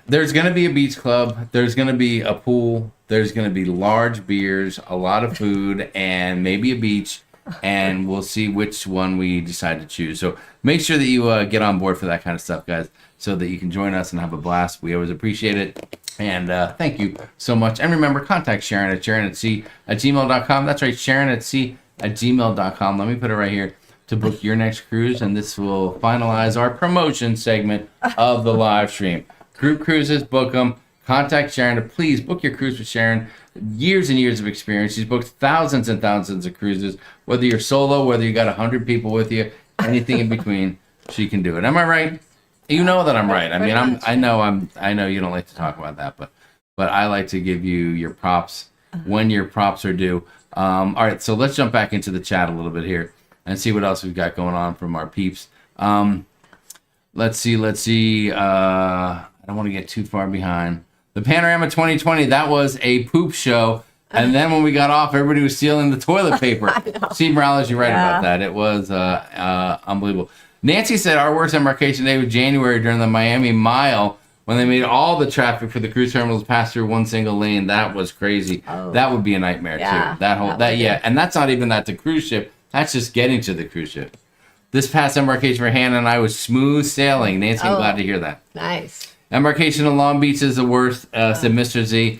there's going to be a beach club, there's going to be a pool, there's going to be large beers, a lot of food, and maybe a beach, and we'll see which one we decide to choose. So make sure that you get on board for that kind of stuff, guys, so that you can join us and have a blast. We always appreciate it. And thank you so much. And remember, contact Sharon at sharonatsea@gmail.com. That's right, sharonatsea@gmail.com. Let me put it right here to book your next cruise. And this will finalize our promotion segment of the live stream. Group cruises, book them. contact Sharon to please book your cruise with Sharon. Years and years of experience. She's booked thousands and thousands of cruises. Whether you're solo, whether you got 100 people with you, anything in between, she can do it. Am I right? You know that I'm right. I mean, I know you don't like to talk about that, but I like to give you your props when your props are due. All right, so let's jump back into the chat a little bit here and see what else we've got going on from our peeps. Let's see. I don't want to get too far behind. The Panorama 2020, that was a poop show. And then when we got off, everybody was stealing the toilet paper. Steve Morales, you're right about that. It was unbelievable. Nancy said our worst embarkation day was January during the Miami Mile when they made all the traffic for the cruise terminals pass through one single lane. That was crazy. Oh. That would be a nightmare too. And that's not even at the cruise ship. That's just getting to the cruise ship. This past embarkation for Hannah and I was smooth sailing. Nancy, I'm glad to hear that. Nice. Embarkation in Long Beach is the worst, said Mr. Z.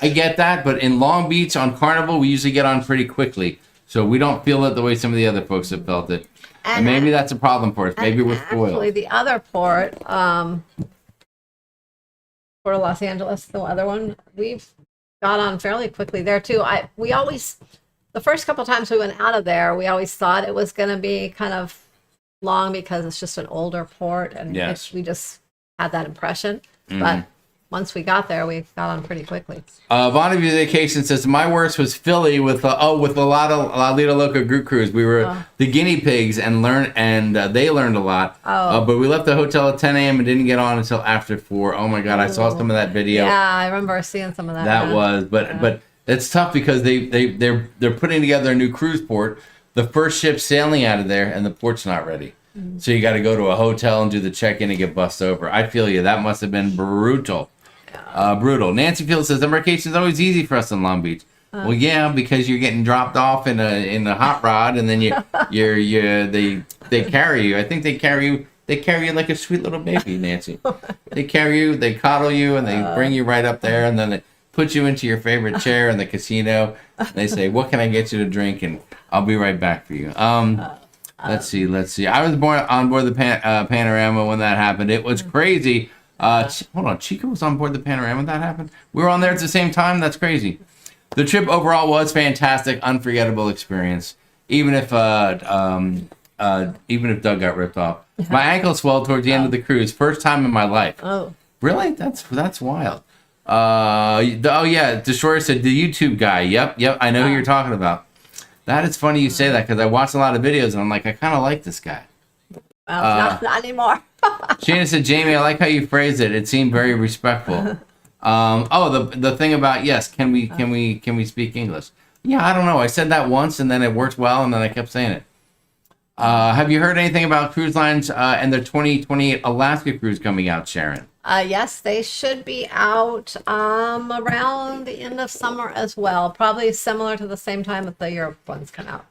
I get that, but in Long Beach on Carnival, we usually get on pretty quickly. So we don't feel it the way some of the other folks have felt it. And maybe that's a problem for us. Maybe we're spoiled. Actually, the other port, Port of Los Angeles, the other one, we've got on fairly quickly there too. The first couple times we went out of there, we always thought it was going to be kind of long because it's just an older port, and we just had that impression. But once we got there, we got on pretty quickly. Bonneview Vacation says my worst was Philly with a lot of La Lido Loca group cruise. We were the guinea pigs and they learned a lot. But we left the hotel at 10 a.m. and didn't get on until after 4. Oh my God, I saw some of that video. Yeah, I remember seeing some of that. But it's tough because they're putting together a new cruise port. The first ship sailing out of there and the port's not ready. So you got to go to a hotel and do the check-in and get bussed over. I feel you. That must have been brutal. Brutal. Nancy Field says embarkation is always easy for us in Long Beach. Well, yeah, because you're getting dropped off in a hot rod, and then they carry you. I think they carry you like a sweet little baby, Nancy. They carry you, they coddle you, and they bring you right up there, and then they put you into your favorite chair in the casino. And they say, "What can I get you to drink?" And I'll be right back for you. Let's see. I was born on board the Panorama when that happened. It was crazy. Hold on, Chico was on board the Panorama when that happened? We were on there at the same time? That's crazy. The trip overall was fantastic, unforgettable experience. Even if Doug got ripped off. My ankle swelled towards the end of the cruise. First time in my life. Oh. Really? That's wild. Destroyer said the YouTube guy. Yep, I know who you're talking about. That is funny you say that because I watched a lot of videos and I'm like, I kind of like this guy. Well, not anymore. Shana said, Jamie, I like how you phrased it. It seemed very respectful. The thing about can we speak English? Yeah, I don't know. I said that once and then it worked well and then I kept saying it. Have you heard anything about cruise lines and their 2028 Alaska cruise coming out, Sharon? Yes, they should be out around the end of summer as well. Probably similar to the same time that the Europe ones come out.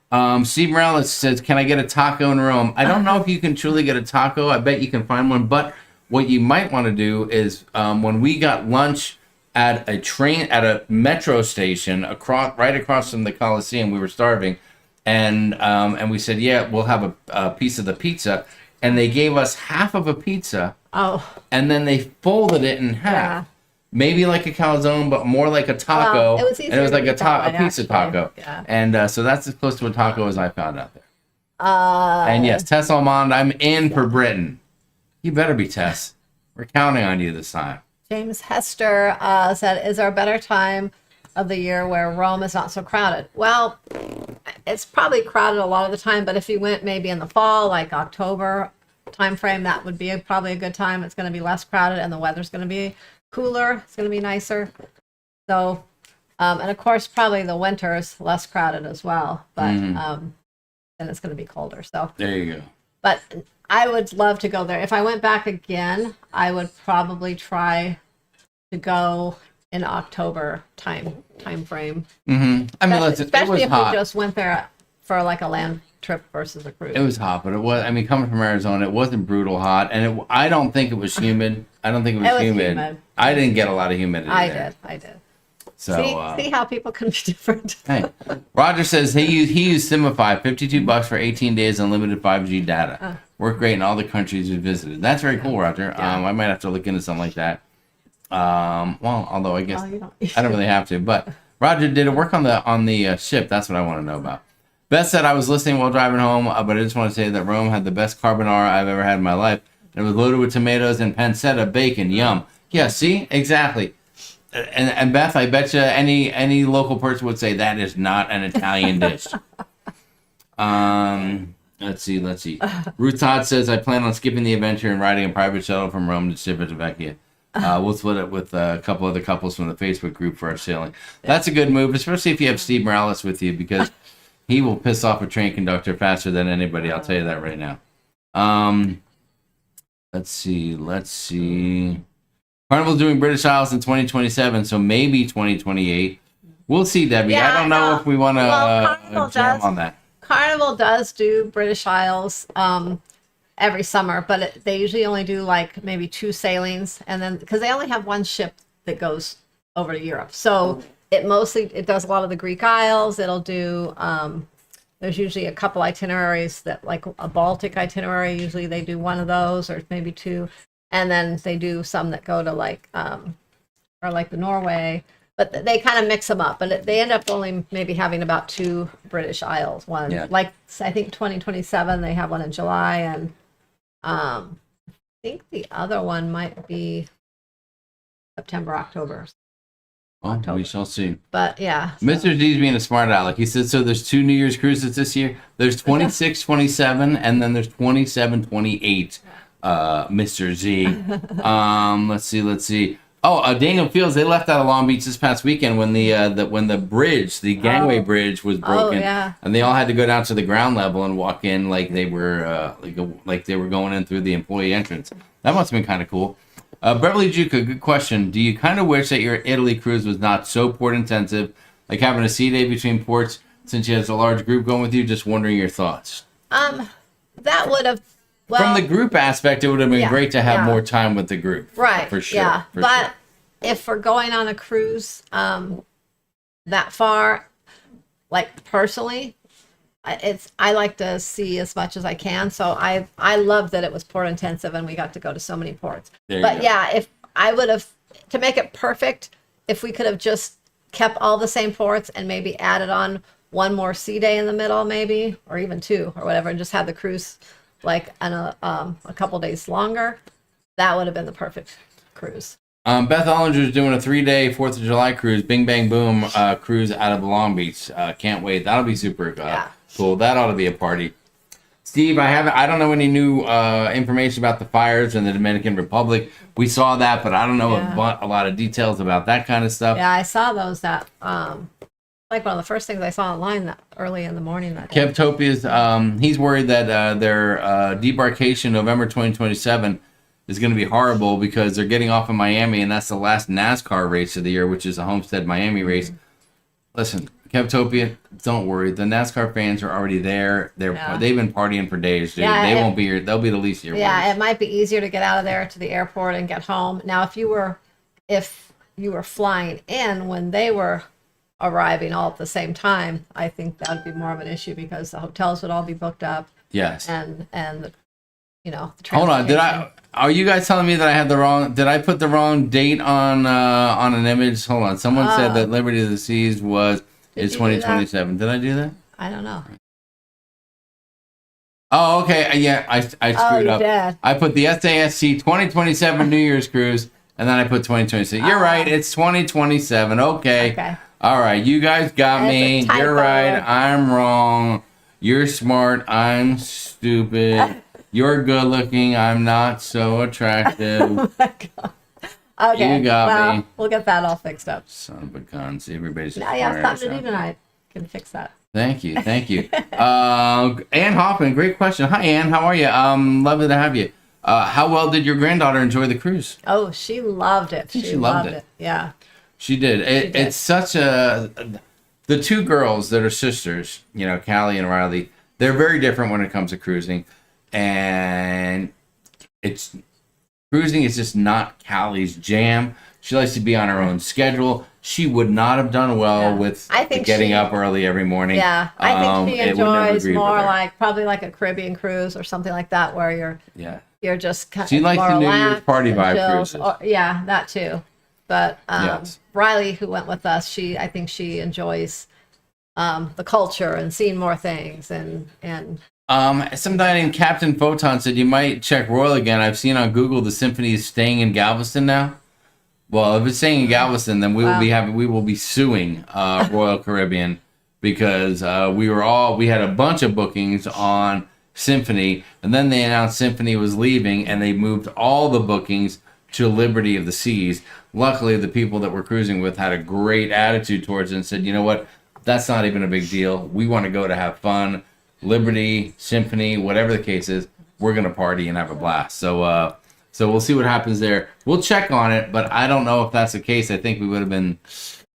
Steve Morales says, can I get a taco in Rome? I don't know if you can truly get a taco. I bet you can find one. But what you might want to do is when we got lunch at a metro station right across from the Coliseum, we were starving. And we said, yeah, we'll have a piece of the pizza. And they gave us half of a pizza. Oh. And then they folded it in half. Yeah. Maybe like a calzone, but more like a taco. Well, it was like a pizza taco. Yeah. And so that's as close to a taco as I found out there. And yes, Tess Almond, I'm in for Britain. You better be, Tess. We're counting on you this time. James Hester said, is there a better time of the year where Rome is not so crowded? Well, it's probably crowded a lot of the time, but if you went maybe in the fall, like October time frame, that would be probably a good time. It's going to be less crowded and the weather's going to be cooler. It's going to be nicer. So, and of course, probably the winter is less crowded as well, but then it's going to be colder. So there you go. But I would love to go there. If I went back again, I would probably try to go in October time frame. Mm-hmm. I mean, especially if hot. we just went there for like a land trip versus a cruise. It was hot, but it was. I mean, coming from Arizona, it wasn't brutal hot, and I don't think it was humid. I don't think it was humid. I didn't get a lot of humidity. I did. So see how people can be different. Hey, Roger says he used Simify, $52 for 18 days unlimited 5G data. Worked great in all the countries we visited. That's very cool, Roger. Yeah. I might have to look into something like that. Well, although I guess You don't. I don't really have to. But Roger, did it work on the ship? That's what I want to know about. Beth said I was listening while driving home, but I just want to say that Rome had the best carbonara I've ever had in my life. It was loaded with tomatoes and pancetta bacon. Yum. Yeah, see? Exactly. And Beth, I bet you any local person would say that is not an Italian dish. Let's see. Ruth Todd says I plan on skipping the adventure and riding a private shuttle from Rome to Civitavecchia. We'll split it with a couple other couples from the Facebook group for our sailing. That's a good move, especially if you have Steve Morales with you, because he will piss off a train conductor faster than anybody. I'll tell you that right now. Let's see. Carnival's doing British Isles in 2027, so maybe 2028. We'll see, Debbie. Yeah, I don't know if we want to jam on that. Carnival does do British Isles every summer, but they usually only do like maybe 2 sailings, and then because they only have one ship that goes over to Europe, so it does a lot of the Greek Isles. It'll do there's usually a couple itineraries that, like a Baltic itinerary, usually they do one of those or maybe 2, and then they do some that go to like or like the Norway. But they kind of mix them up, but they end up only maybe having about 2 British Isles. One, like I think 2027, they have one in July, and I think the other one might be September, October. Well, we shall see. But yeah. Mr. D's being a smart aleck. He said, so there's 2 New Year's cruises this year. There's 26, 27, and then there's 27, 28, Mr. Z. Let's see. Oh, Daniel Fields, they left out of Long Beach this past weekend when the bridge, the gangway bridge was broken. And they all had to go down to the ground level and walk in like they were like they were going in through the employee entrance. That must have been kind of cool. Beverly Juca, good question. Do you kind of wish that your Italy cruise was not so port intensive, like having a sea day between ports since you have a large group going with you? Just wondering your thoughts. That would have, from the group aspect, it would have been great to have more time with the group. Right. For sure. Yeah. For but sure. if we're going on a cruise that far, like personally, I like to see as much as I can. So I love that it was port intensive and we got to go to so many ports. But yeah, if I would have, to make it perfect, if we could have just kept all the same ports and maybe added on one more sea day in the middle, maybe, or even 2 or whatever, and just had the cruise like a couple days longer, that would have been the perfect cruise. Beth Ollinger is doing a 3-day 4th of July cruise, Bing Bang Boom cruise out of Long Beach. Can't wait. That'll be super cool. That ought to be a party. Steve, I don't know any new information about the fires in the Dominican Republic. We saw that, but I don't know a lot of details about that kind of stuff. Yeah, I saw those that like one of the first things I saw online that early in the morning. That Kevtopia's, he's worried that their debarkation November 2027 is going to be horrible because they're getting off in Miami, and that's the last NASCAR race of the year, which is a Homestead Miami race. Listen, Kevtopia, don't worry. The NASCAR fans are already there. They've been partying for days, dude. They won't be here. They'll be the least here. Yeah, it might be easier to get out of there to the airport and get home. Now, if you were flying in when they were arriving all at the same time, I think that would be more of an issue because the hotels would all be booked up. Yes. And the hold on, are you guys telling me that I had did I put the wrong date on an image? Hold on, someone said that Liberty of the Seas is 2027. Did I do that? I don't know. Oh, okay. Yeah, I screwed up. Did. I put the SASC 2027 New Year's cruise, and then I put 2026. You're right. It's 2027. Okay. All right. You guys got me. You're right. I'm wrong. You're smart. I'm stupid. You're good looking. I'm not so attractive. Oh my God. Okay. You got me. We'll get that all fixed up. Son of a gun. See, everybody's now you have something to do tonight. Can fix that. Thank you. Ann Hoffman, great question. Hi, Ann. How are you? Lovely to have you. How well did your granddaughter enjoy the cruise? Oh, she loved it. She loved it. Yeah. She did. It's such a... The 2 girls that are sisters, Callie and Riley, they're very different when it comes to cruising. And cruising is just not Callie's jam. She likes to be on her own schedule. She would not have done well with getting up early every morning. Yeah, I think she enjoys more probably like a Caribbean cruise or something like that where you're just kind of she likes the New Year's party vibe cruises. Yeah, that too. But Yes. Riley, who went with us, I think she enjoys the culture and seeing more things and Some guy named Captain Photon said you might check Royal again. I've seen on Google the symphony is staying in Galveston now. Well, if it's staying in Galveston, then we will be suing Royal Caribbean because we had a bunch of bookings on Symphony, and then they announced Symphony was leaving, and they moved all the bookings to Liberty of the Seas. Luckily, the people that we're cruising with had a great attitude towards it and said, you know what, that's not even a big deal. We want to go to have fun. Liberty, Symphony, whatever the case is, we're going to party and have a blast. So we'll see what happens there. We'll check on it, but I don't know if that's the case. I think we would have been,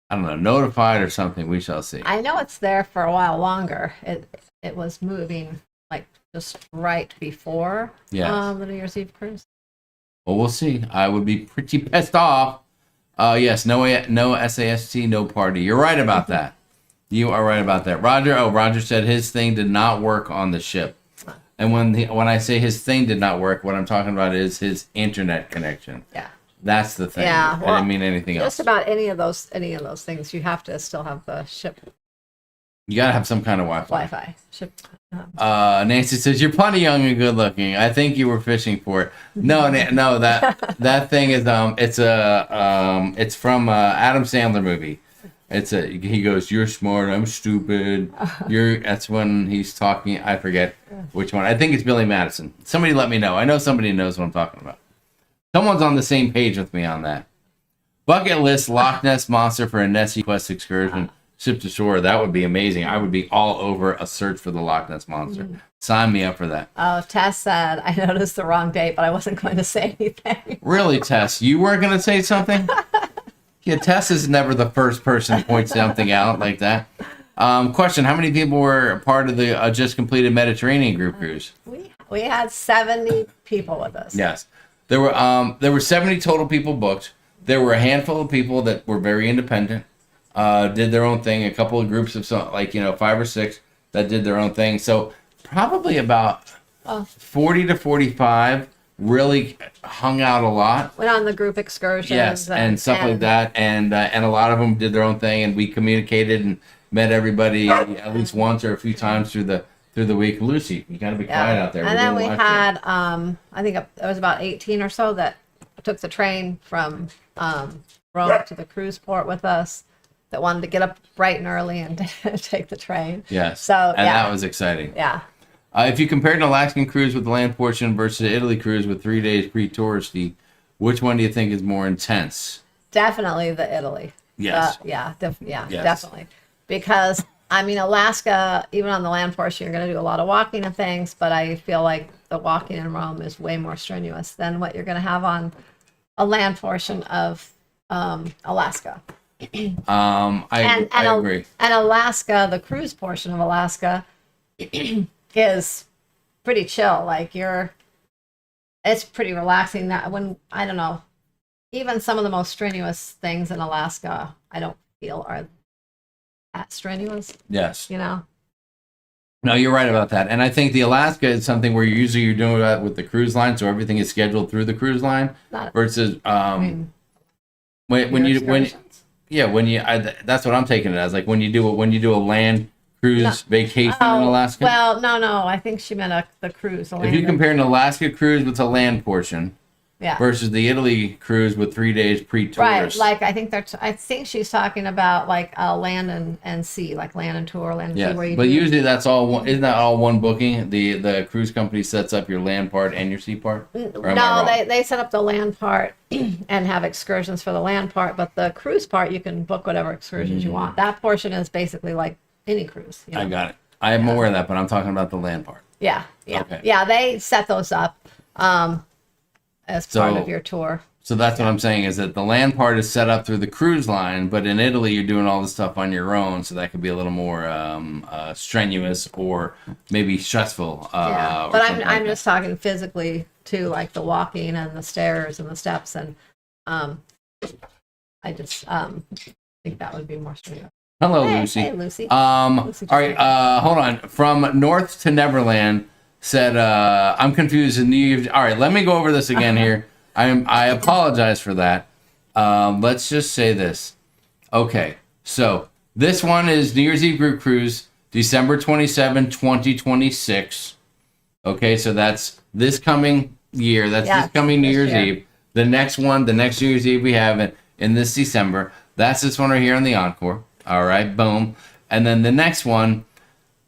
I don't know, notified or something. We shall see. I know it's there for a while longer. It was moving like just right before the New Year's Eve cruise. Well, we'll see. I would be pretty pissed off. Yes, no SAST, no party. You're right about that. You are right about that. Roger said his thing did not work on the ship. And when I say his thing did not work, what I'm talking about is his internet connection. Yeah. That's the thing. Yeah. I didn't mean anything else. Just about any of those things, you have to still have the ship You gotta have some kind of Wi-Fi. Ship. Nancy says you're plenty young and good looking. I think you were fishing for it. No, that thing is it's from Adam Sandler movie. He goes, you're smart, I'm stupid. That's when he's talking. I forget which one. I think it's Billy Madison. Somebody let me know. I know somebody knows what I'm talking about. Someone's on the same page with me on that. Bucket list Loch Ness Monster for a Nessie Quest excursion. Ship to shore. That would be amazing. I would be all over a search for the Loch Ness Monster. Sign me up for that. Oh, Tess said, I noticed the wrong date, but I wasn't going to say anything. Really, Tess? You weren't going to say something? Yeah, Tess is never the first person to point something out like that. Question, how many people were part of the just completed Mediterranean group cruise? We had 70 people with us. Yes. There were 70 total people booked. There were a handful of people that were very independent, did their own thing. A couple of groups of 5 or 6 that did their own thing. So probably about 40 to 45 really hung out a lot. Went on the group excursions. Yes, and stuff like that. And a lot of them did their own thing, and we communicated and met everybody at least once or a few times through the week. Lucy, you gotta be quiet out there. And then we had, I think there was about 18 or so that took the train from Rome to the cruise port with us that wanted to get up bright and early and take the train. Yes. So that was exciting. Yeah. If you compared an Alaskan cruise with the land portion versus an Italy cruise with 3 days pre-touristy, which one do you think is more intense? Definitely the Italy. Yes. Yes. Definitely. Because, I mean, Alaska, even on the land portion, you're going to do a lot of walking and things, but I feel like the walking in Rome is way more strenuous than what you're going to have on a land portion of Alaska. I agree. And Alaska, the cruise portion of Alaska is pretty chill. Like it's pretty relaxing. That I don't know, even some of the most strenuous things in Alaska, I don't feel are that strenuous. Yes. No, you're right about that. And I think the Alaska is something where you're doing that with the cruise line, so everything is scheduled through the cruise line versus that's what I'm taking it as. Like when you do a land cruise vacation in Alaska. Well, no, I think she meant the cruise. If you compare an Alaska cruise with a land portion, versus the Italy cruise with 3 days pre-tourist. Right, like I think she's talking about like land and sea, like land and tour, land and sea. Where but usually that's all one. Isn't that all one booking? The cruise company sets up your land part and your sea part. No, they set up the land part and have excursions for the land part, but the cruise part you can book whatever excursions you want. That portion is basically like any cruise. I got it. I am aware of that, but I'm talking about the land part. Yeah. Okay. Yeah, they set those up as part of your tour. So that's what I'm saying is that the land part is set up through the cruise line, but in Italy you're doing all this stuff on your own, so that could be a little more strenuous or maybe stressful. But I'm just talking physically too, like the walking and the stairs and the steps, and I just think that would be more strenuous. Hello, Lucy. Hey, Lucy. All right, hold on. From North to Neverland said, I'm confused. All right, let me go over this again here. I apologize for that. Let's just say this. Okay, so this one is New Year's Eve group cruise, December 27, 2026. Okay, so that's this coming year. That's this coming New Year's Eve. The next one, the next New Year's Eve we have it in this December. That's this one right here on the Encore. All right, boom. And then the next one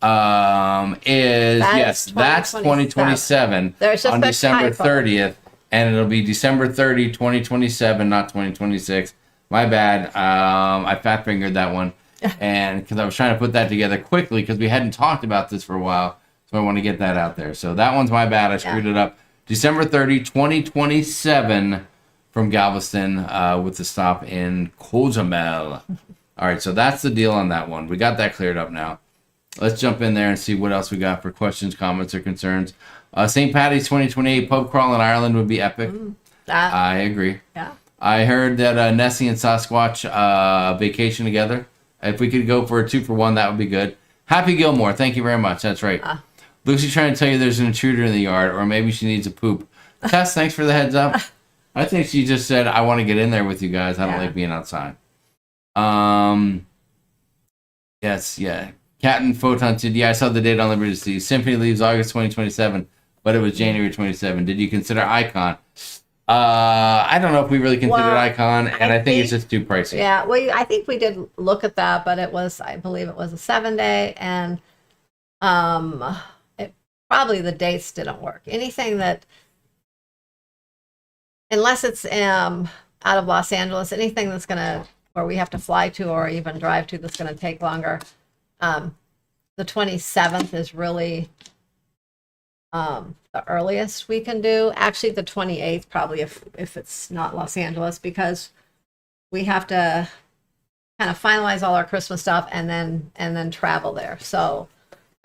that's 2027 on December 30th. And it'll be December 30, 2027, not 2026. My bad. I fat fingered that one. And because I was trying to put that together quickly because we hadn't talked about this for a while. So I want to get that out there. So that one's my bad. I screwed it up. December 30, 2027 from Galveston with the stop in Cozumel. All right, so that's the deal on that one. We got that cleared up now. Let's jump in there and see what else we got for questions, comments, or concerns. St. Paddy's 2028 pub crawl in Ireland would be epic. I agree. Yeah. I heard that Nessie and Sasquatch vacation together. If we could go for a 2-for-1, that would be good. Happy Gilmore, thank you very much. That's right. Lucy's trying to tell you there's an intruder in the yard, or maybe she needs a poop. Tess, thanks for the heads up. I think she just said, I want to get in there with you guys. I don't like being outside. Yes, yeah. Cat and Photon said, I saw the date on Liberty Sea. Symphony leaves August 2027, but it was January 27. Did you consider Icon? I don't know if we really considered Icon, and I think it's just too pricey. Yeah, well, I think we did look at that, but I believe it was a 7-day, and probably the dates didn't work. Anything that, unless it's out of Los Angeles, anything that's where we have to fly to or even drive to that's going to take longer. The 27th is really the earliest we can do. Actually, the 28th probably if it's not Los Angeles, because we have to kind of finalize all our Christmas stuff and then travel there. So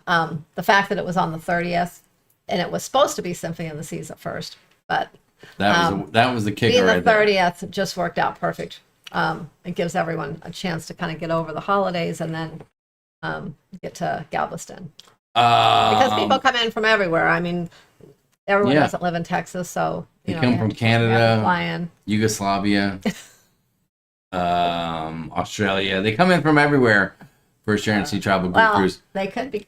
the fact that it was on the 30th and it was supposed to be Symphony of the Seas at first, but that was the kicker. Being right the 30th just worked out perfect. It gives everyone a chance to kind of get over the holidays and then get to Galveston. Because people come in from everywhere. I mean, everyone doesn't live in Texas, so they come from Canada, flying. Yugoslavia, Australia. They come in from everywhere for a Sharon Sea Travel Group cruise. It could be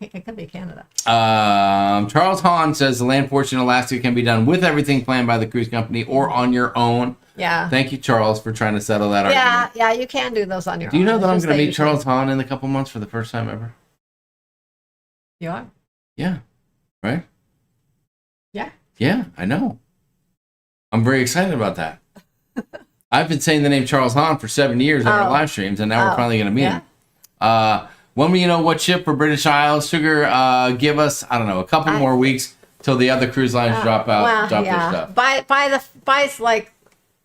Canada. Charles Hahn says the land portion in Alaska can be done with everything planned by the cruise company or on your own. Yeah. Thank you, Charles, for trying to settle that argument. Yeah, you can do those on your own. Do you know that I'm going to meet Charles Hahn in a couple months for the first time ever? You are? Yeah. Right? Yeah. Yeah, I know. I'm very excited about that. I've been saying the name Charles Hahn for 7 years on our live streams, and now we're finally going to meet him. When we know what ship for British Isles, Sugar, give us, I don't know, a couple more weeks till the other cruise lines drop their stuff.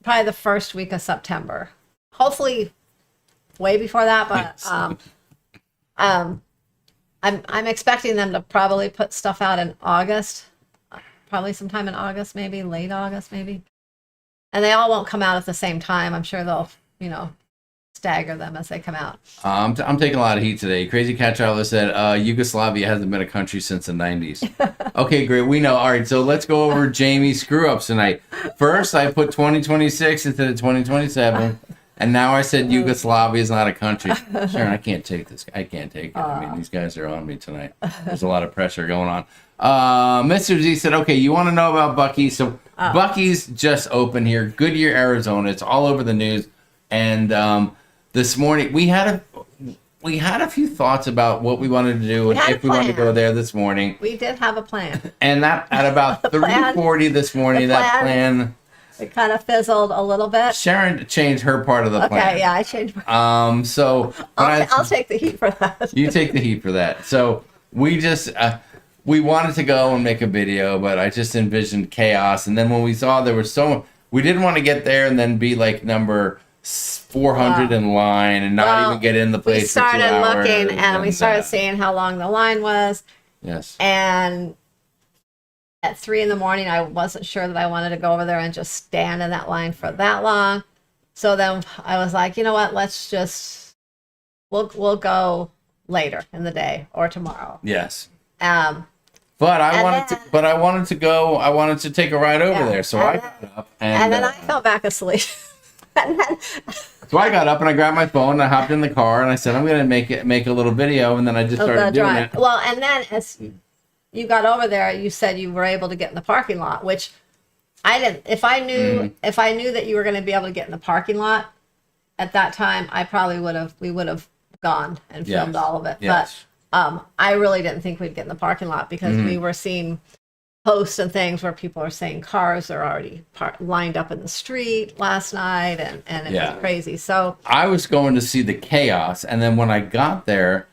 Probably the first week of September. Hopefully way before that, but I'm expecting them to probably put stuff out in August. Probably sometime in August, maybe late August, maybe. And they all won't come out at the same time. I'm sure they'll, stagger them as they come out. I'm taking a lot of heat today. Crazy Cat Traveler said Yugoslavia hasn't been a country since the 90s. Okay, great. We know. All right, so let's go over Jamie's screw-ups tonight. First, I put 2026 instead of 2027, and now I said Yugoslavia is not a country. Sharon, I can't take this. I can't take it. I mean, these guys are on me tonight. There's a lot of pressure going on. Mr. Z said, okay, you want to know about Buc-ee's? So Buc-ee's just opened here, Goodyear, Arizona. It's all over the news, and this morning we had a few thoughts about what we wanted to do and if we wanted to go there this morning. We did have a plan. And that at about 3:40 this morning, that plan it kind of fizzled a little bit. Sharon changed her part of the plan. Okay, yeah, I changed my so I'll take the heat for that. You take the heat for that. So we just we wanted to go and make a video, but I just envisioned chaos. And then when we saw there was we didn't want to get there and then be like number 400 in line and not even get in the place. We started for 2 hours looking and we started seeing how long the line was. Yes. And at 3 a.m, I wasn't sure that I wanted to go over there and just stand in that line for that long. So then I was like, you know what? We'll go later in the day or tomorrow. Yes. But I wanted to go. I wanted to take a ride over there. So I got up and then I fell back asleep. And then, So I got up and I grabbed my phone and I hopped in the car and I said, I'm going to make a little video. And then I just started doing it. Well, and then as you got over there, you said you were able to get in the parking lot, which I didn't. If I knew that you were going to be able to get in the parking lot at that time, we would have gone and filmed all of it. Yes. But I really didn't think we'd get in the parking lot because we were seeing posts and things where people are saying cars are already lined up in the street last night, and it was crazy. So I was going to see the chaos, and then when I got there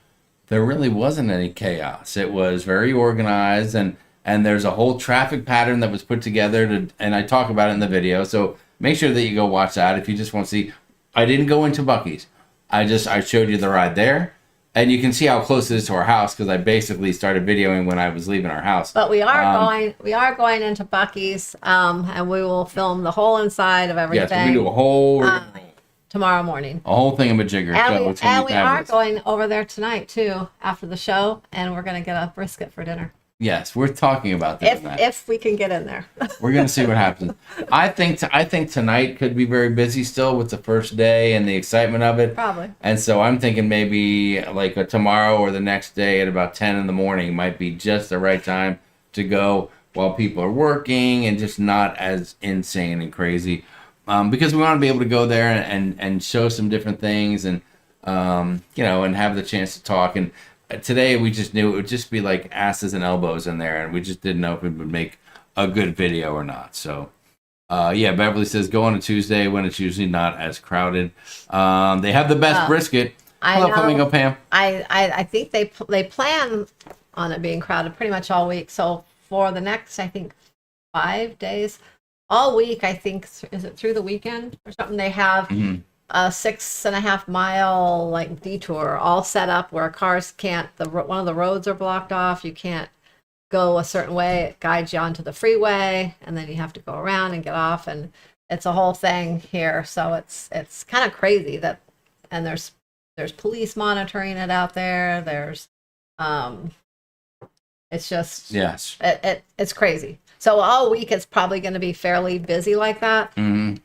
really wasn't any chaos. It was very organized, and there's a whole traffic pattern that was put together and I talk about it in the video. So make sure that you go watch that if you just want to see. I didn't go into Buc-ee's. I showed you the ride there. And you can see how close it is to our house because I basically started videoing when I was leaving our house. But we are going into Buc-ee's, and we will film the whole inside of everything. Yes, we do a whole tomorrow morning. A whole thingamajigger. And we are going over there tonight too after the show, and we're going to get a brisket for dinner. Yes, we're talking about that. If we can get in there. We're going to see what happens. I think tonight could be very busy still with the first day and the excitement of it. Probably. And so I'm thinking maybe like tomorrow or the next day at about 10 in the morning might be just the right time to go while people are working and just not as insane and crazy. Because we want to be able to go there and show some different things and, and have the chance to talk. And today we just knew it would just be like asses and elbows in there, and we just didn't know if it would make a good video or not. So, Beverly says go on a Tuesday when it's usually not as crowded. They have the best brisket. Hello, Flamingo Pam. I think they plan on it being crowded pretty much all week. So for the next, I think, 5 days, all week, I think, is it through the weekend or something? They have a 6.5 mile like detour all set up where cars can't. One of the roads are blocked off. You can't go a certain way. It guides you onto the freeway, and then you have to go around and get off. And it's a whole thing here. So it's kind of crazy that. And there's police monitoring it out there. There's it's just it's crazy. So all week it's probably going to be fairly busy like that.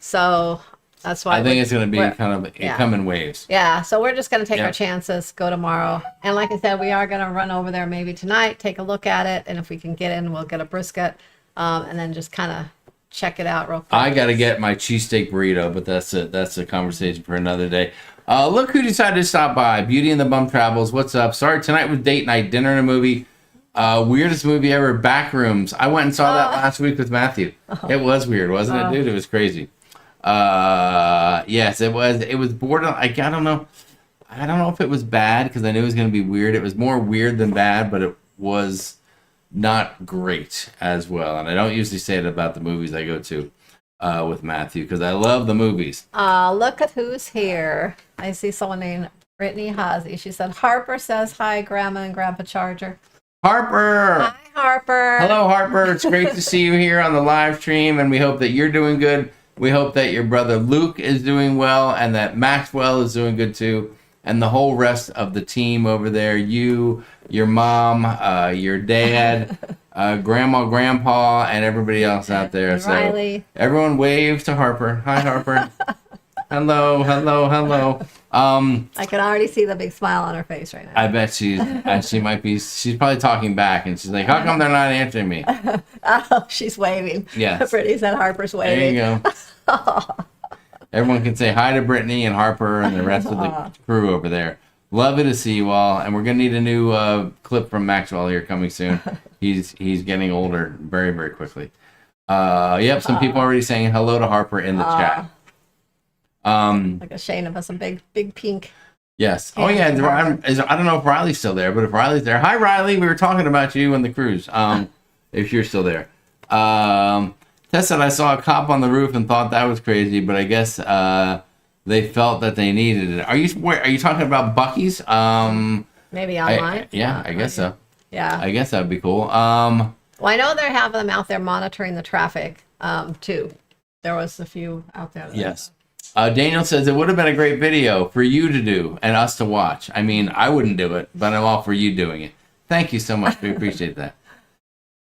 So that's why I think it's going to be kind of come in waves. Yeah, so we're just going to take our chances, go tomorrow. And like I said, we are going to run over there maybe tonight, take a look at it, and if we can get in, we'll get a brisket, and then just kind of check it out real quick. I got to get my cheesesteak burrito, but that's a conversation for another day. Look who decided to stop by. Beauty and the Bum Travels. What's up? Sorry, tonight was date night, dinner and a movie. Weirdest movie ever, Backrooms. I went and saw that last week with Matthew. It was weird, wasn't it, dude? It was crazy. Yes, it was borderline. I don't know if it was bad because I knew it was going to be weird. It was more weird than bad, but it was not great as well. And I don't usually say it about the movies I go to with Matthew because I love the movies. Look at who's here. I see someone named Brittany Hazy. She said, Harper says hi, Grandma and Grandpa Charger. Harper! Hi, Harper. Hello, Harper. It's great to see you here on the live stream, and we hope that you're doing good. We hope that your brother Luke is doing well and that Maxwell is doing good too. And the whole rest of the team over there, you, your mom, your dad, grandma, grandpa, and everybody else out there. And so Riley. Everyone wave to Harper. Hi, Harper. Hello, hello, hello. I can already see the big smile on her face right now. I bet she's probably talking back and she's like, how come they're not answering me? Oh, she's waving. Yes. Brittany said Harper's waving. There you go. Everyone can say hi to Brittany and Harper and the rest of the crew over there. Lovely to see you all. And we're going to need a new clip from Maxwell here coming soon. He's getting older very, very quickly. Some people already saying hello to Harper in the chat. Like a Shayna with some big pink. Yes. Oh yeah. I don't know if Riley's still there, but if Riley's there, hi Riley. We were talking about you and the cruise. If you're still there. Tess said I saw a cop on the roof and thought that was crazy, but I guess they felt that they needed it. Are you talking about Buc-ee's? Maybe online. I guess so. Yeah. I guess that'd be cool. Well, I know they're having them out there monitoring the traffic too. There was a few out there. Yes. Daniel says it would have been a great video for you to do and us to watch. I mean, I wouldn't do it, but I'm all for you doing it. Thank you so much. We appreciate that.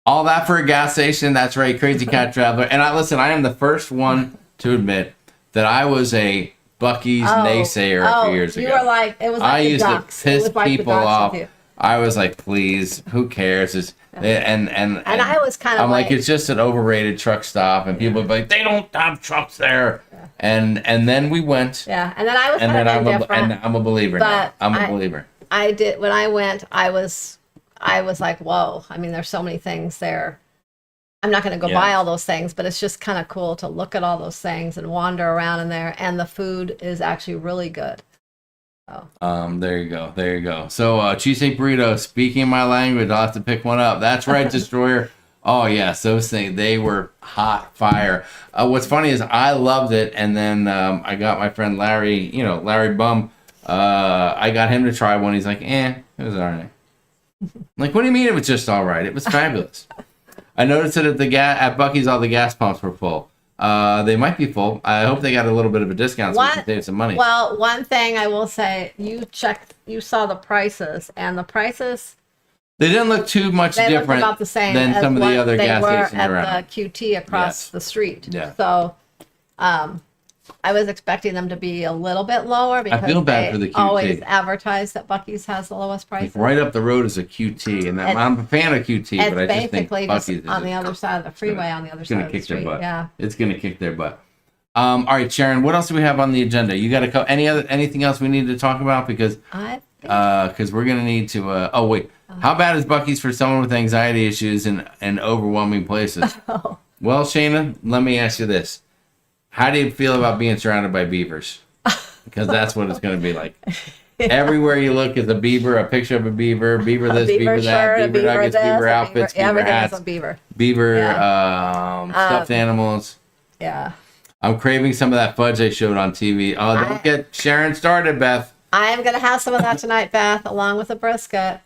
All that for a gas station. That's right. Crazy Cat Traveler. And I am the first one to admit that I was a Buc-ee's naysayer a few years ago. You were like, it was like I the used ducks. to piss It was like the people ducks off. with you. I was like, please, who cares? And I was kind of I'm like, it's just an overrated truck stop, and people would be like, they don't have trucks there. Yeah. And then we went. Yeah, and then I was And kind then of indifferent. and I'm a believer now. But I'm a believer. I did when I went. I was like, whoa. I mean, there's so many things there. I'm not going to go buy all those things, but it's just kind of cool to look at all those things and wander around in there. And the food is actually really good. So. There you go. There you go. So, cheesesteak burrito, speaking my language, I'll have to pick one up. That's right, Destroyer. Oh, yes, those things, they were hot fire. What's funny is I loved it, and then I got my friend Larry, Larry Bum, I got him to try one. He's like, it was all right. I'm like, what do you mean it was just all right? It was fabulous. I noticed that at Buc-ee's, all the gas pumps were full. They might be full. I hope they got a little bit of a discount so we can save some money. Well, one thing I will say, you saw the prices, and the prices... They didn't look too much they different looked about the same than some of the other gas stations at around. the QT across the street. Yeah. So, I was expecting them to be a little bit lower because I feel bad for the QT. Always advertise that Buc-ee's has the lowest prices. Like right up the road is a QT, and I'm a fan of QT, but I just think basically Buc-ee's just on the other side of the freeway, on the other side of the street. Yeah, it's gonna kick their butt. All right, Sharon, what else do we have on the agenda? You got to anything else we need to talk about because we're gonna need to. Oh wait, how bad is Buc-ee's for someone with anxiety issues in overwhelming places? Well, Shayna, let me ask you this. How do you feel about being surrounded by beavers? Because that's what it's going to be like. Everywhere you look is a beaver, a picture of a beaver this, beaver that, beaver nuggets, beaver outfits, beaver hats, beaver stuffed animals. Yeah. I'm craving some of that fudge I showed on TV. Oh, don't get Sharon started, Beth. I'm going to have some of that tonight, Beth, along with a brisket.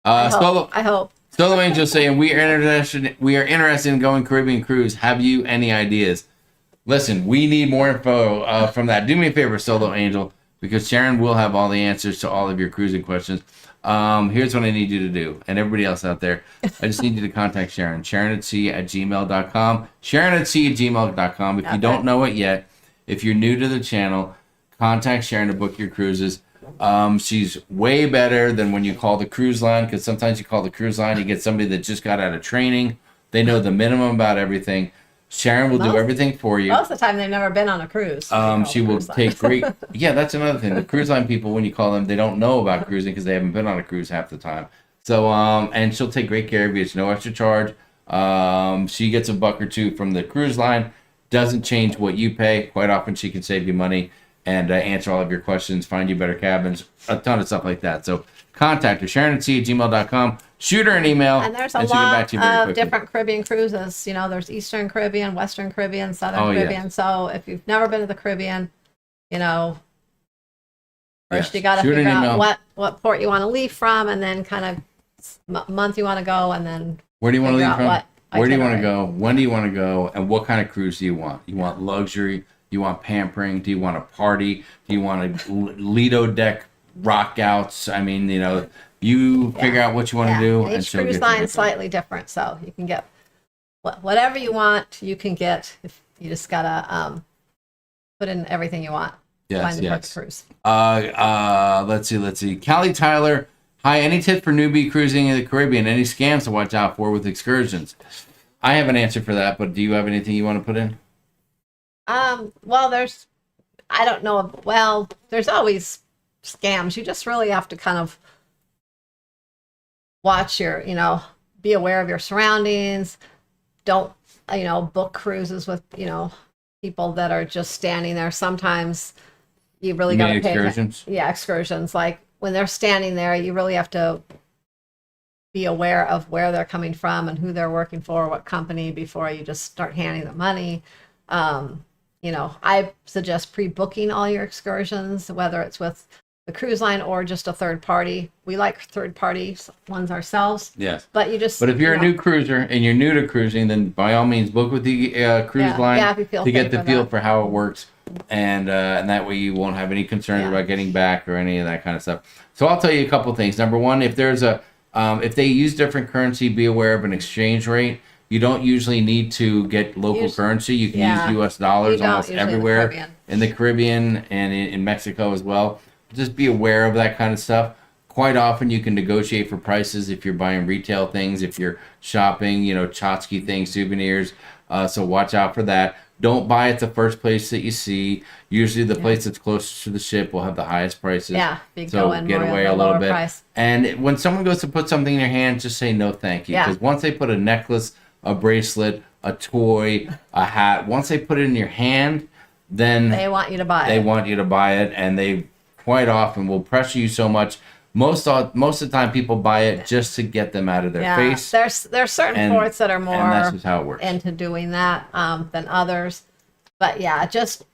I hope. Solo Angel saying we are interested in going Caribbean cruise. Have you any ideas? Listen, we need more info from that. Do me a favor, Solo Angel, because Sharon will have all the answers to all of your cruising questions. Here's what I need you to do, and everybody else out there. I just need you to contact Sharon. sharonatsea@gmail.com. sharonatsea@gmail.com. If you don't know it yet, if you're new to the channel, contact Sharon to book your cruises. She's way better than when you call the cruise line, because sometimes you call the cruise line, you get somebody that just got out of training. They know the minimum about everything. Sharon will do everything for you. Most of the time, they've never been on a cruise. She will take great... Yeah, that's another thing. The cruise line people, when you call them, they don't know about cruising because they haven't been on a cruise half the time. So, and she'll take great care of you. It's no extra charge. She gets $1 or $2 from the cruise line. Doesn't change what you pay. Quite often, she can save you money and answer all of your questions, find you better cabins, a ton of stuff like that. So contact her, sharonatsea@gmail.com. Shoot her an email. And there's a lot of different Caribbean cruises. There's Eastern Caribbean, Western Caribbean, Southern Caribbean. Yes. So if you've never been to the Caribbean, first you got to figure out what port you want to leave from, and then kind of month you want to go, and then where do you want to leave from? Where do you want to go? When do you want to go? And what kind of cruise do you want? You want luxury? You want pampering? Do you want a party? Do you want a Lido deck rock outs? I mean, you figure out what you want to do. And each cruise line is slightly different, so you can get whatever you want. You can get if you just gotta put in everything you want. Find the perfect cruise. Let's see. Callie Tyler, hi. Any tips for newbie cruising in the Caribbean? Any scams to watch out for with excursions? I have an answer for that, but do you have anything you want to put in? Well, I don't know. Well, there's always scams. You just really have to kind of watch your, be aware of your surroundings. Don't, book cruises with, people that are just standing there. Sometimes you really got to pay excursions. Yeah, excursions. Like when they're standing there, you really have to be aware of where they're coming from and who they're working for, what company, before you just start handing them money. I suggest pre-booking all your excursions, whether it's with the cruise line or just a third party. We like third party ones ourselves. Yes. But if you're a new cruiser and you're new to cruising, then by all means book with the cruise line to get the feel for how it works. And that way you won't have any concerns about getting back or any of that kind of stuff. So I'll tell you a couple things. Number one, if they use different currency, be aware of an exchange rate. You don't usually need to get local currency. You can use U.S. dollars almost everywhere in the Caribbean and in Mexico as well. Just be aware of that kind of stuff. Quite often you can negotiate for prices if you're buying retail things, if you're shopping, tchotchke things, souvenirs. So watch out for that. Don't buy at the first place that you see. Usually the place that's closest to the ship will have the highest prices. Yeah, you so go in get more away of a the little lower bit. price. And when someone goes to put something in your hand, just say no thank you. Because once they put a necklace, a bracelet, a toy, a hat, once they put it in your hand, then they want you to buy it. They want you to buy it, and they quite often will pressure you so much. Most of the time, people buy it just to get them out of their face. There's certain ports that are more and that's just how it works. into doing that than others. But yeah, just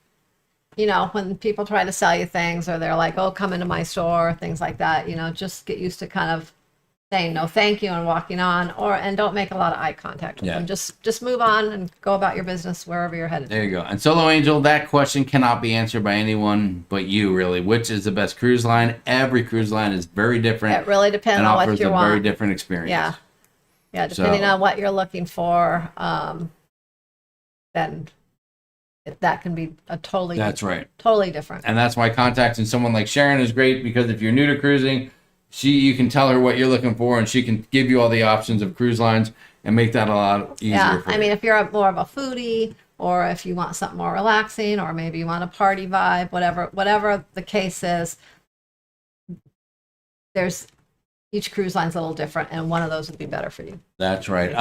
when people try to sell you things, or they're like, "Oh, come into my store," things like that. Just get used to kind of saying no thank you and walking on, and don't make a lot of eye contact with them. Just move on and go about your business wherever you're headed. There you go. And Solo Angel, that question cannot be answered by anyone but you, really. Which is the best cruise line? Every cruise line is very different. It really depends on what you want. And offers a very different experience. Yeah, depending on what you're looking for, then that can be a totally different. And that's why contacting someone like Sharon is great, because if you're new to cruising, you can tell her what you're looking for, and she can give you all the options of cruise lines and make that a lot easier for you. I mean, if you're more of a foodie, or if you want something more relaxing, or maybe you want a party vibe, whatever the case is, each cruise line's a little different, and one of those would be better for you. That's right.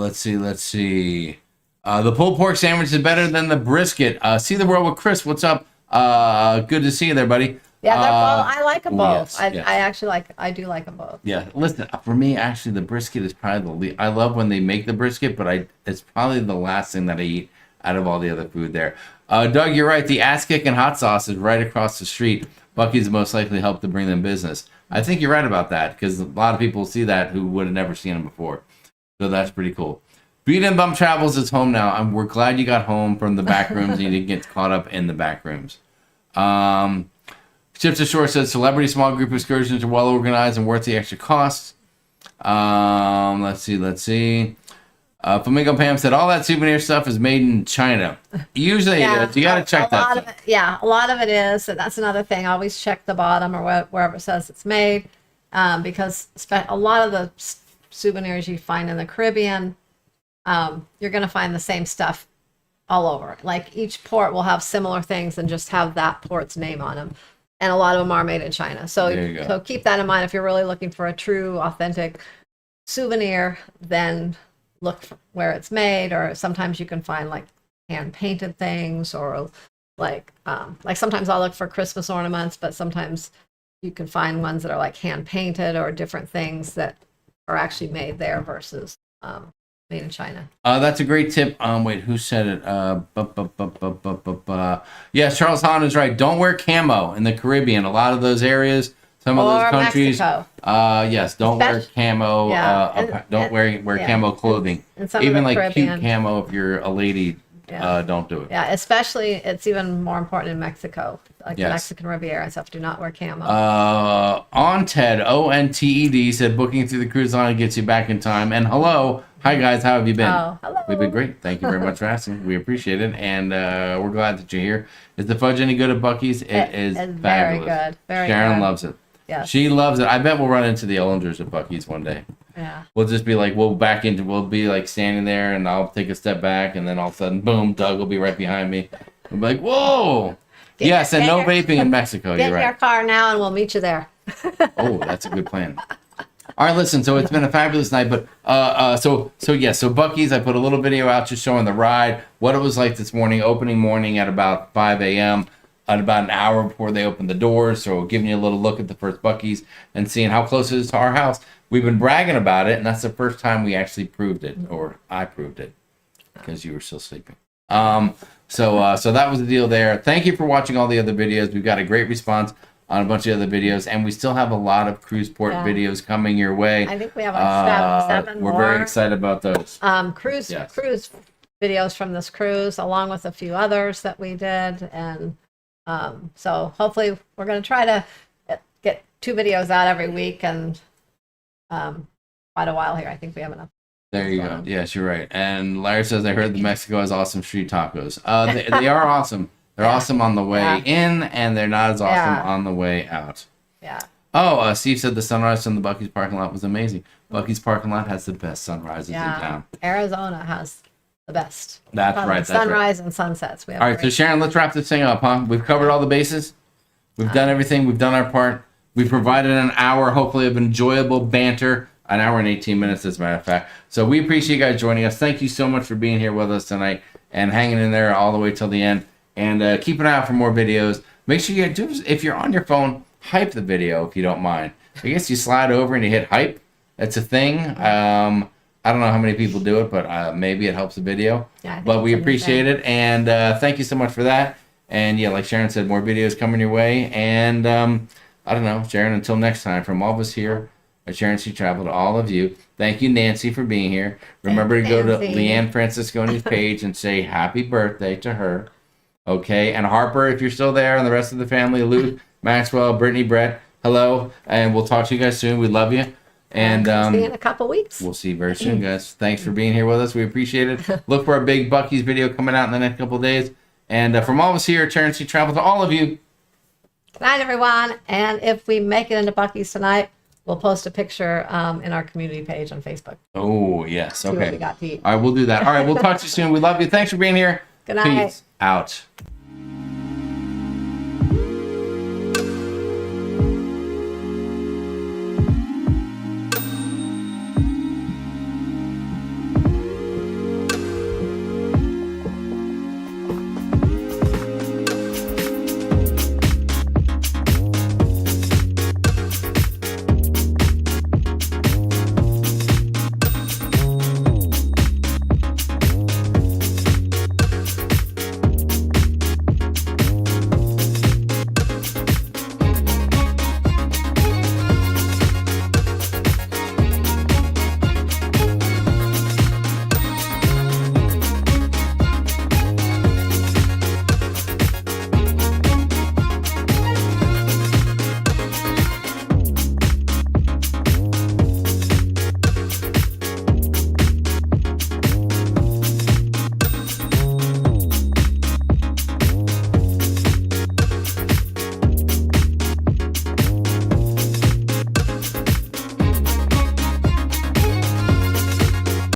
Let's see. The pulled pork sandwich is better than the brisket. See the world with Chris. What's up? Good to see you there, buddy. Yeah, I like them both. Yes, I do like them both. Yeah, listen, for me, actually, the brisket is probably the least. I love when they make the brisket, but it's probably the last thing that I eat out of all the other food there. Doug, you're right. The ass kick and hot sauce is right across the street. Buc-ee's most likely helped to bring them business. I think you're right about that, because a lot of people see that who would have never seen them before. So that's pretty cool. Beat and Bump Travels is home now. We're glad you got home from the back rooms and you didn't get caught up in the back rooms. Ship to Shore says celebrity small group excursions are well organized and worth the extra costs. Let's see. Flamingo Pam said all that souvenir stuff is made in China. Usually it is. You got to check that. A lot of it is. That's another thing. Always check the bottom or wherever it says it's made, because a lot of the souvenirs you find in the Caribbean, you're going to find the same stuff all over. Like each port will have similar things and just have that port's name on them. And a lot of them are made in China. So keep that in mind. If you're really looking for a true, authentic souvenir, then look where it's made. Or sometimes you can find like hand painted things, or like sometimes I'll look for Christmas ornaments, but sometimes you can find ones that are like hand painted or different things that are actually made there versus made in China. That's a great tip. Wait, who said it? Yeah, Charles Hahn is right. Don't wear camo in the Caribbean. A lot of those areas, some of those countries. Mexico. Yes, don't wear camo. Don't wear camo clothing. Even like Caribbean, cute camo if you're a lady. Don't do it. Yeah, especially it's even more important in Mexico, like the Mexican Riviera and stuff. Do not wear camo. Onted, ONTED said booking through the cruise line gets you back in time. And hello, hi guys, how have you been? Oh, hello. We've been great. Thank you very much for asking. We appreciate it, and we're glad that you're here. Is the fudge any good at Buc-ee's? It is fabulous. Very good. Sharon loves it. Yes. She loves it. I bet we'll run into the Ellingers at Buc-ee's one day. Yeah. We'll just be like, we'll be like standing there, and I'll take a step back, and then all of a sudden, boom, Doug will be right behind me. We'll be like, whoa! Yes, and no vaping in Mexico. Get you're right. in your car now, and we'll meet you there. Oh, that's a good plan. All right, listen. So it's been a fabulous night, but so Buc-ee's. I put a little video out just showing the ride, what it was like this morning, opening morning at about 5 a.m. At about an hour before they opened the doors. So giving you a little look at the first Buc-ee's and seeing how close it is to our house. We've been bragging about it, and that's the first time we actually proved it, or I proved it, because you were still sleeping. So that was the deal there. Thank you for watching all the other videos. We've got a great response on a bunch of other videos, and we still have a lot of cruise port videos coming your way. I think we have like seven more. We're very excited about those. Cruise videos from this cruise, along with a few others that we did, and so hopefully we're going to try to get 2 videos out every week, and quite a while here. I think we have enough. There you go. Yes, you're right. And Larry says, I heard that Mexico has awesome street tacos. They are awesome. They're awesome on the way in, and they're not as awesome on the way out. Yeah. Oh, Steve said the sunrise from the Buc-ee's parking lot was amazing. Buc-ee's parking lot has the best sunrises in town. Arizona has the best. That's right. That's sunrise and sunsets. We have all right, so Sharon, let's wrap this thing up, huh? We've covered all the bases. We've done everything. We've done our part. We provided an hour, hopefully, of enjoyable banter. An hour and 18 minutes, as a matter of fact. So we appreciate you guys joining us. Thank you so much for being here with us tonight and hanging in there all the way till the end. And keep an eye out for more videos. Make sure you do, if you're on your phone, hype the video if you don't mind. I guess you slide over and you hit hype. That's a thing. I don't know how many people do it, but maybe it helps the video. Yeah, but we appreciate it. And thank you so much for that. And yeah, like Sharon said, more videos coming your way. And I don't know, Sharon, until next time, from all of us here at Sharon Sea Travel to all of you, thank you, Nancy, for being here. Remember to go to Leanne Francisconi's page and say happy birthday to her. Okay, and Harper, if you're still there, and the rest of the family, Luke, Maxwell, Brittany, Brett, hello, and we'll talk to you guys soon. We love you. And see you in a couple weeks. We'll see you very soon, guys. Thanks for being here with us. We appreciate it. Look for our big Buc-ee's video coming out in the next couple of days. And from all of us here at Sharon Sea Travel to all of you. Good night, everyone. And if we make it into Buc-ee's tonight, we'll post a picture in our community page on Facebook. Oh, yes. See what Okay. we got to eat. All right, we'll do that. All right, we'll talk to you soon. We love you. Thanks for being here. Good night. Peace out.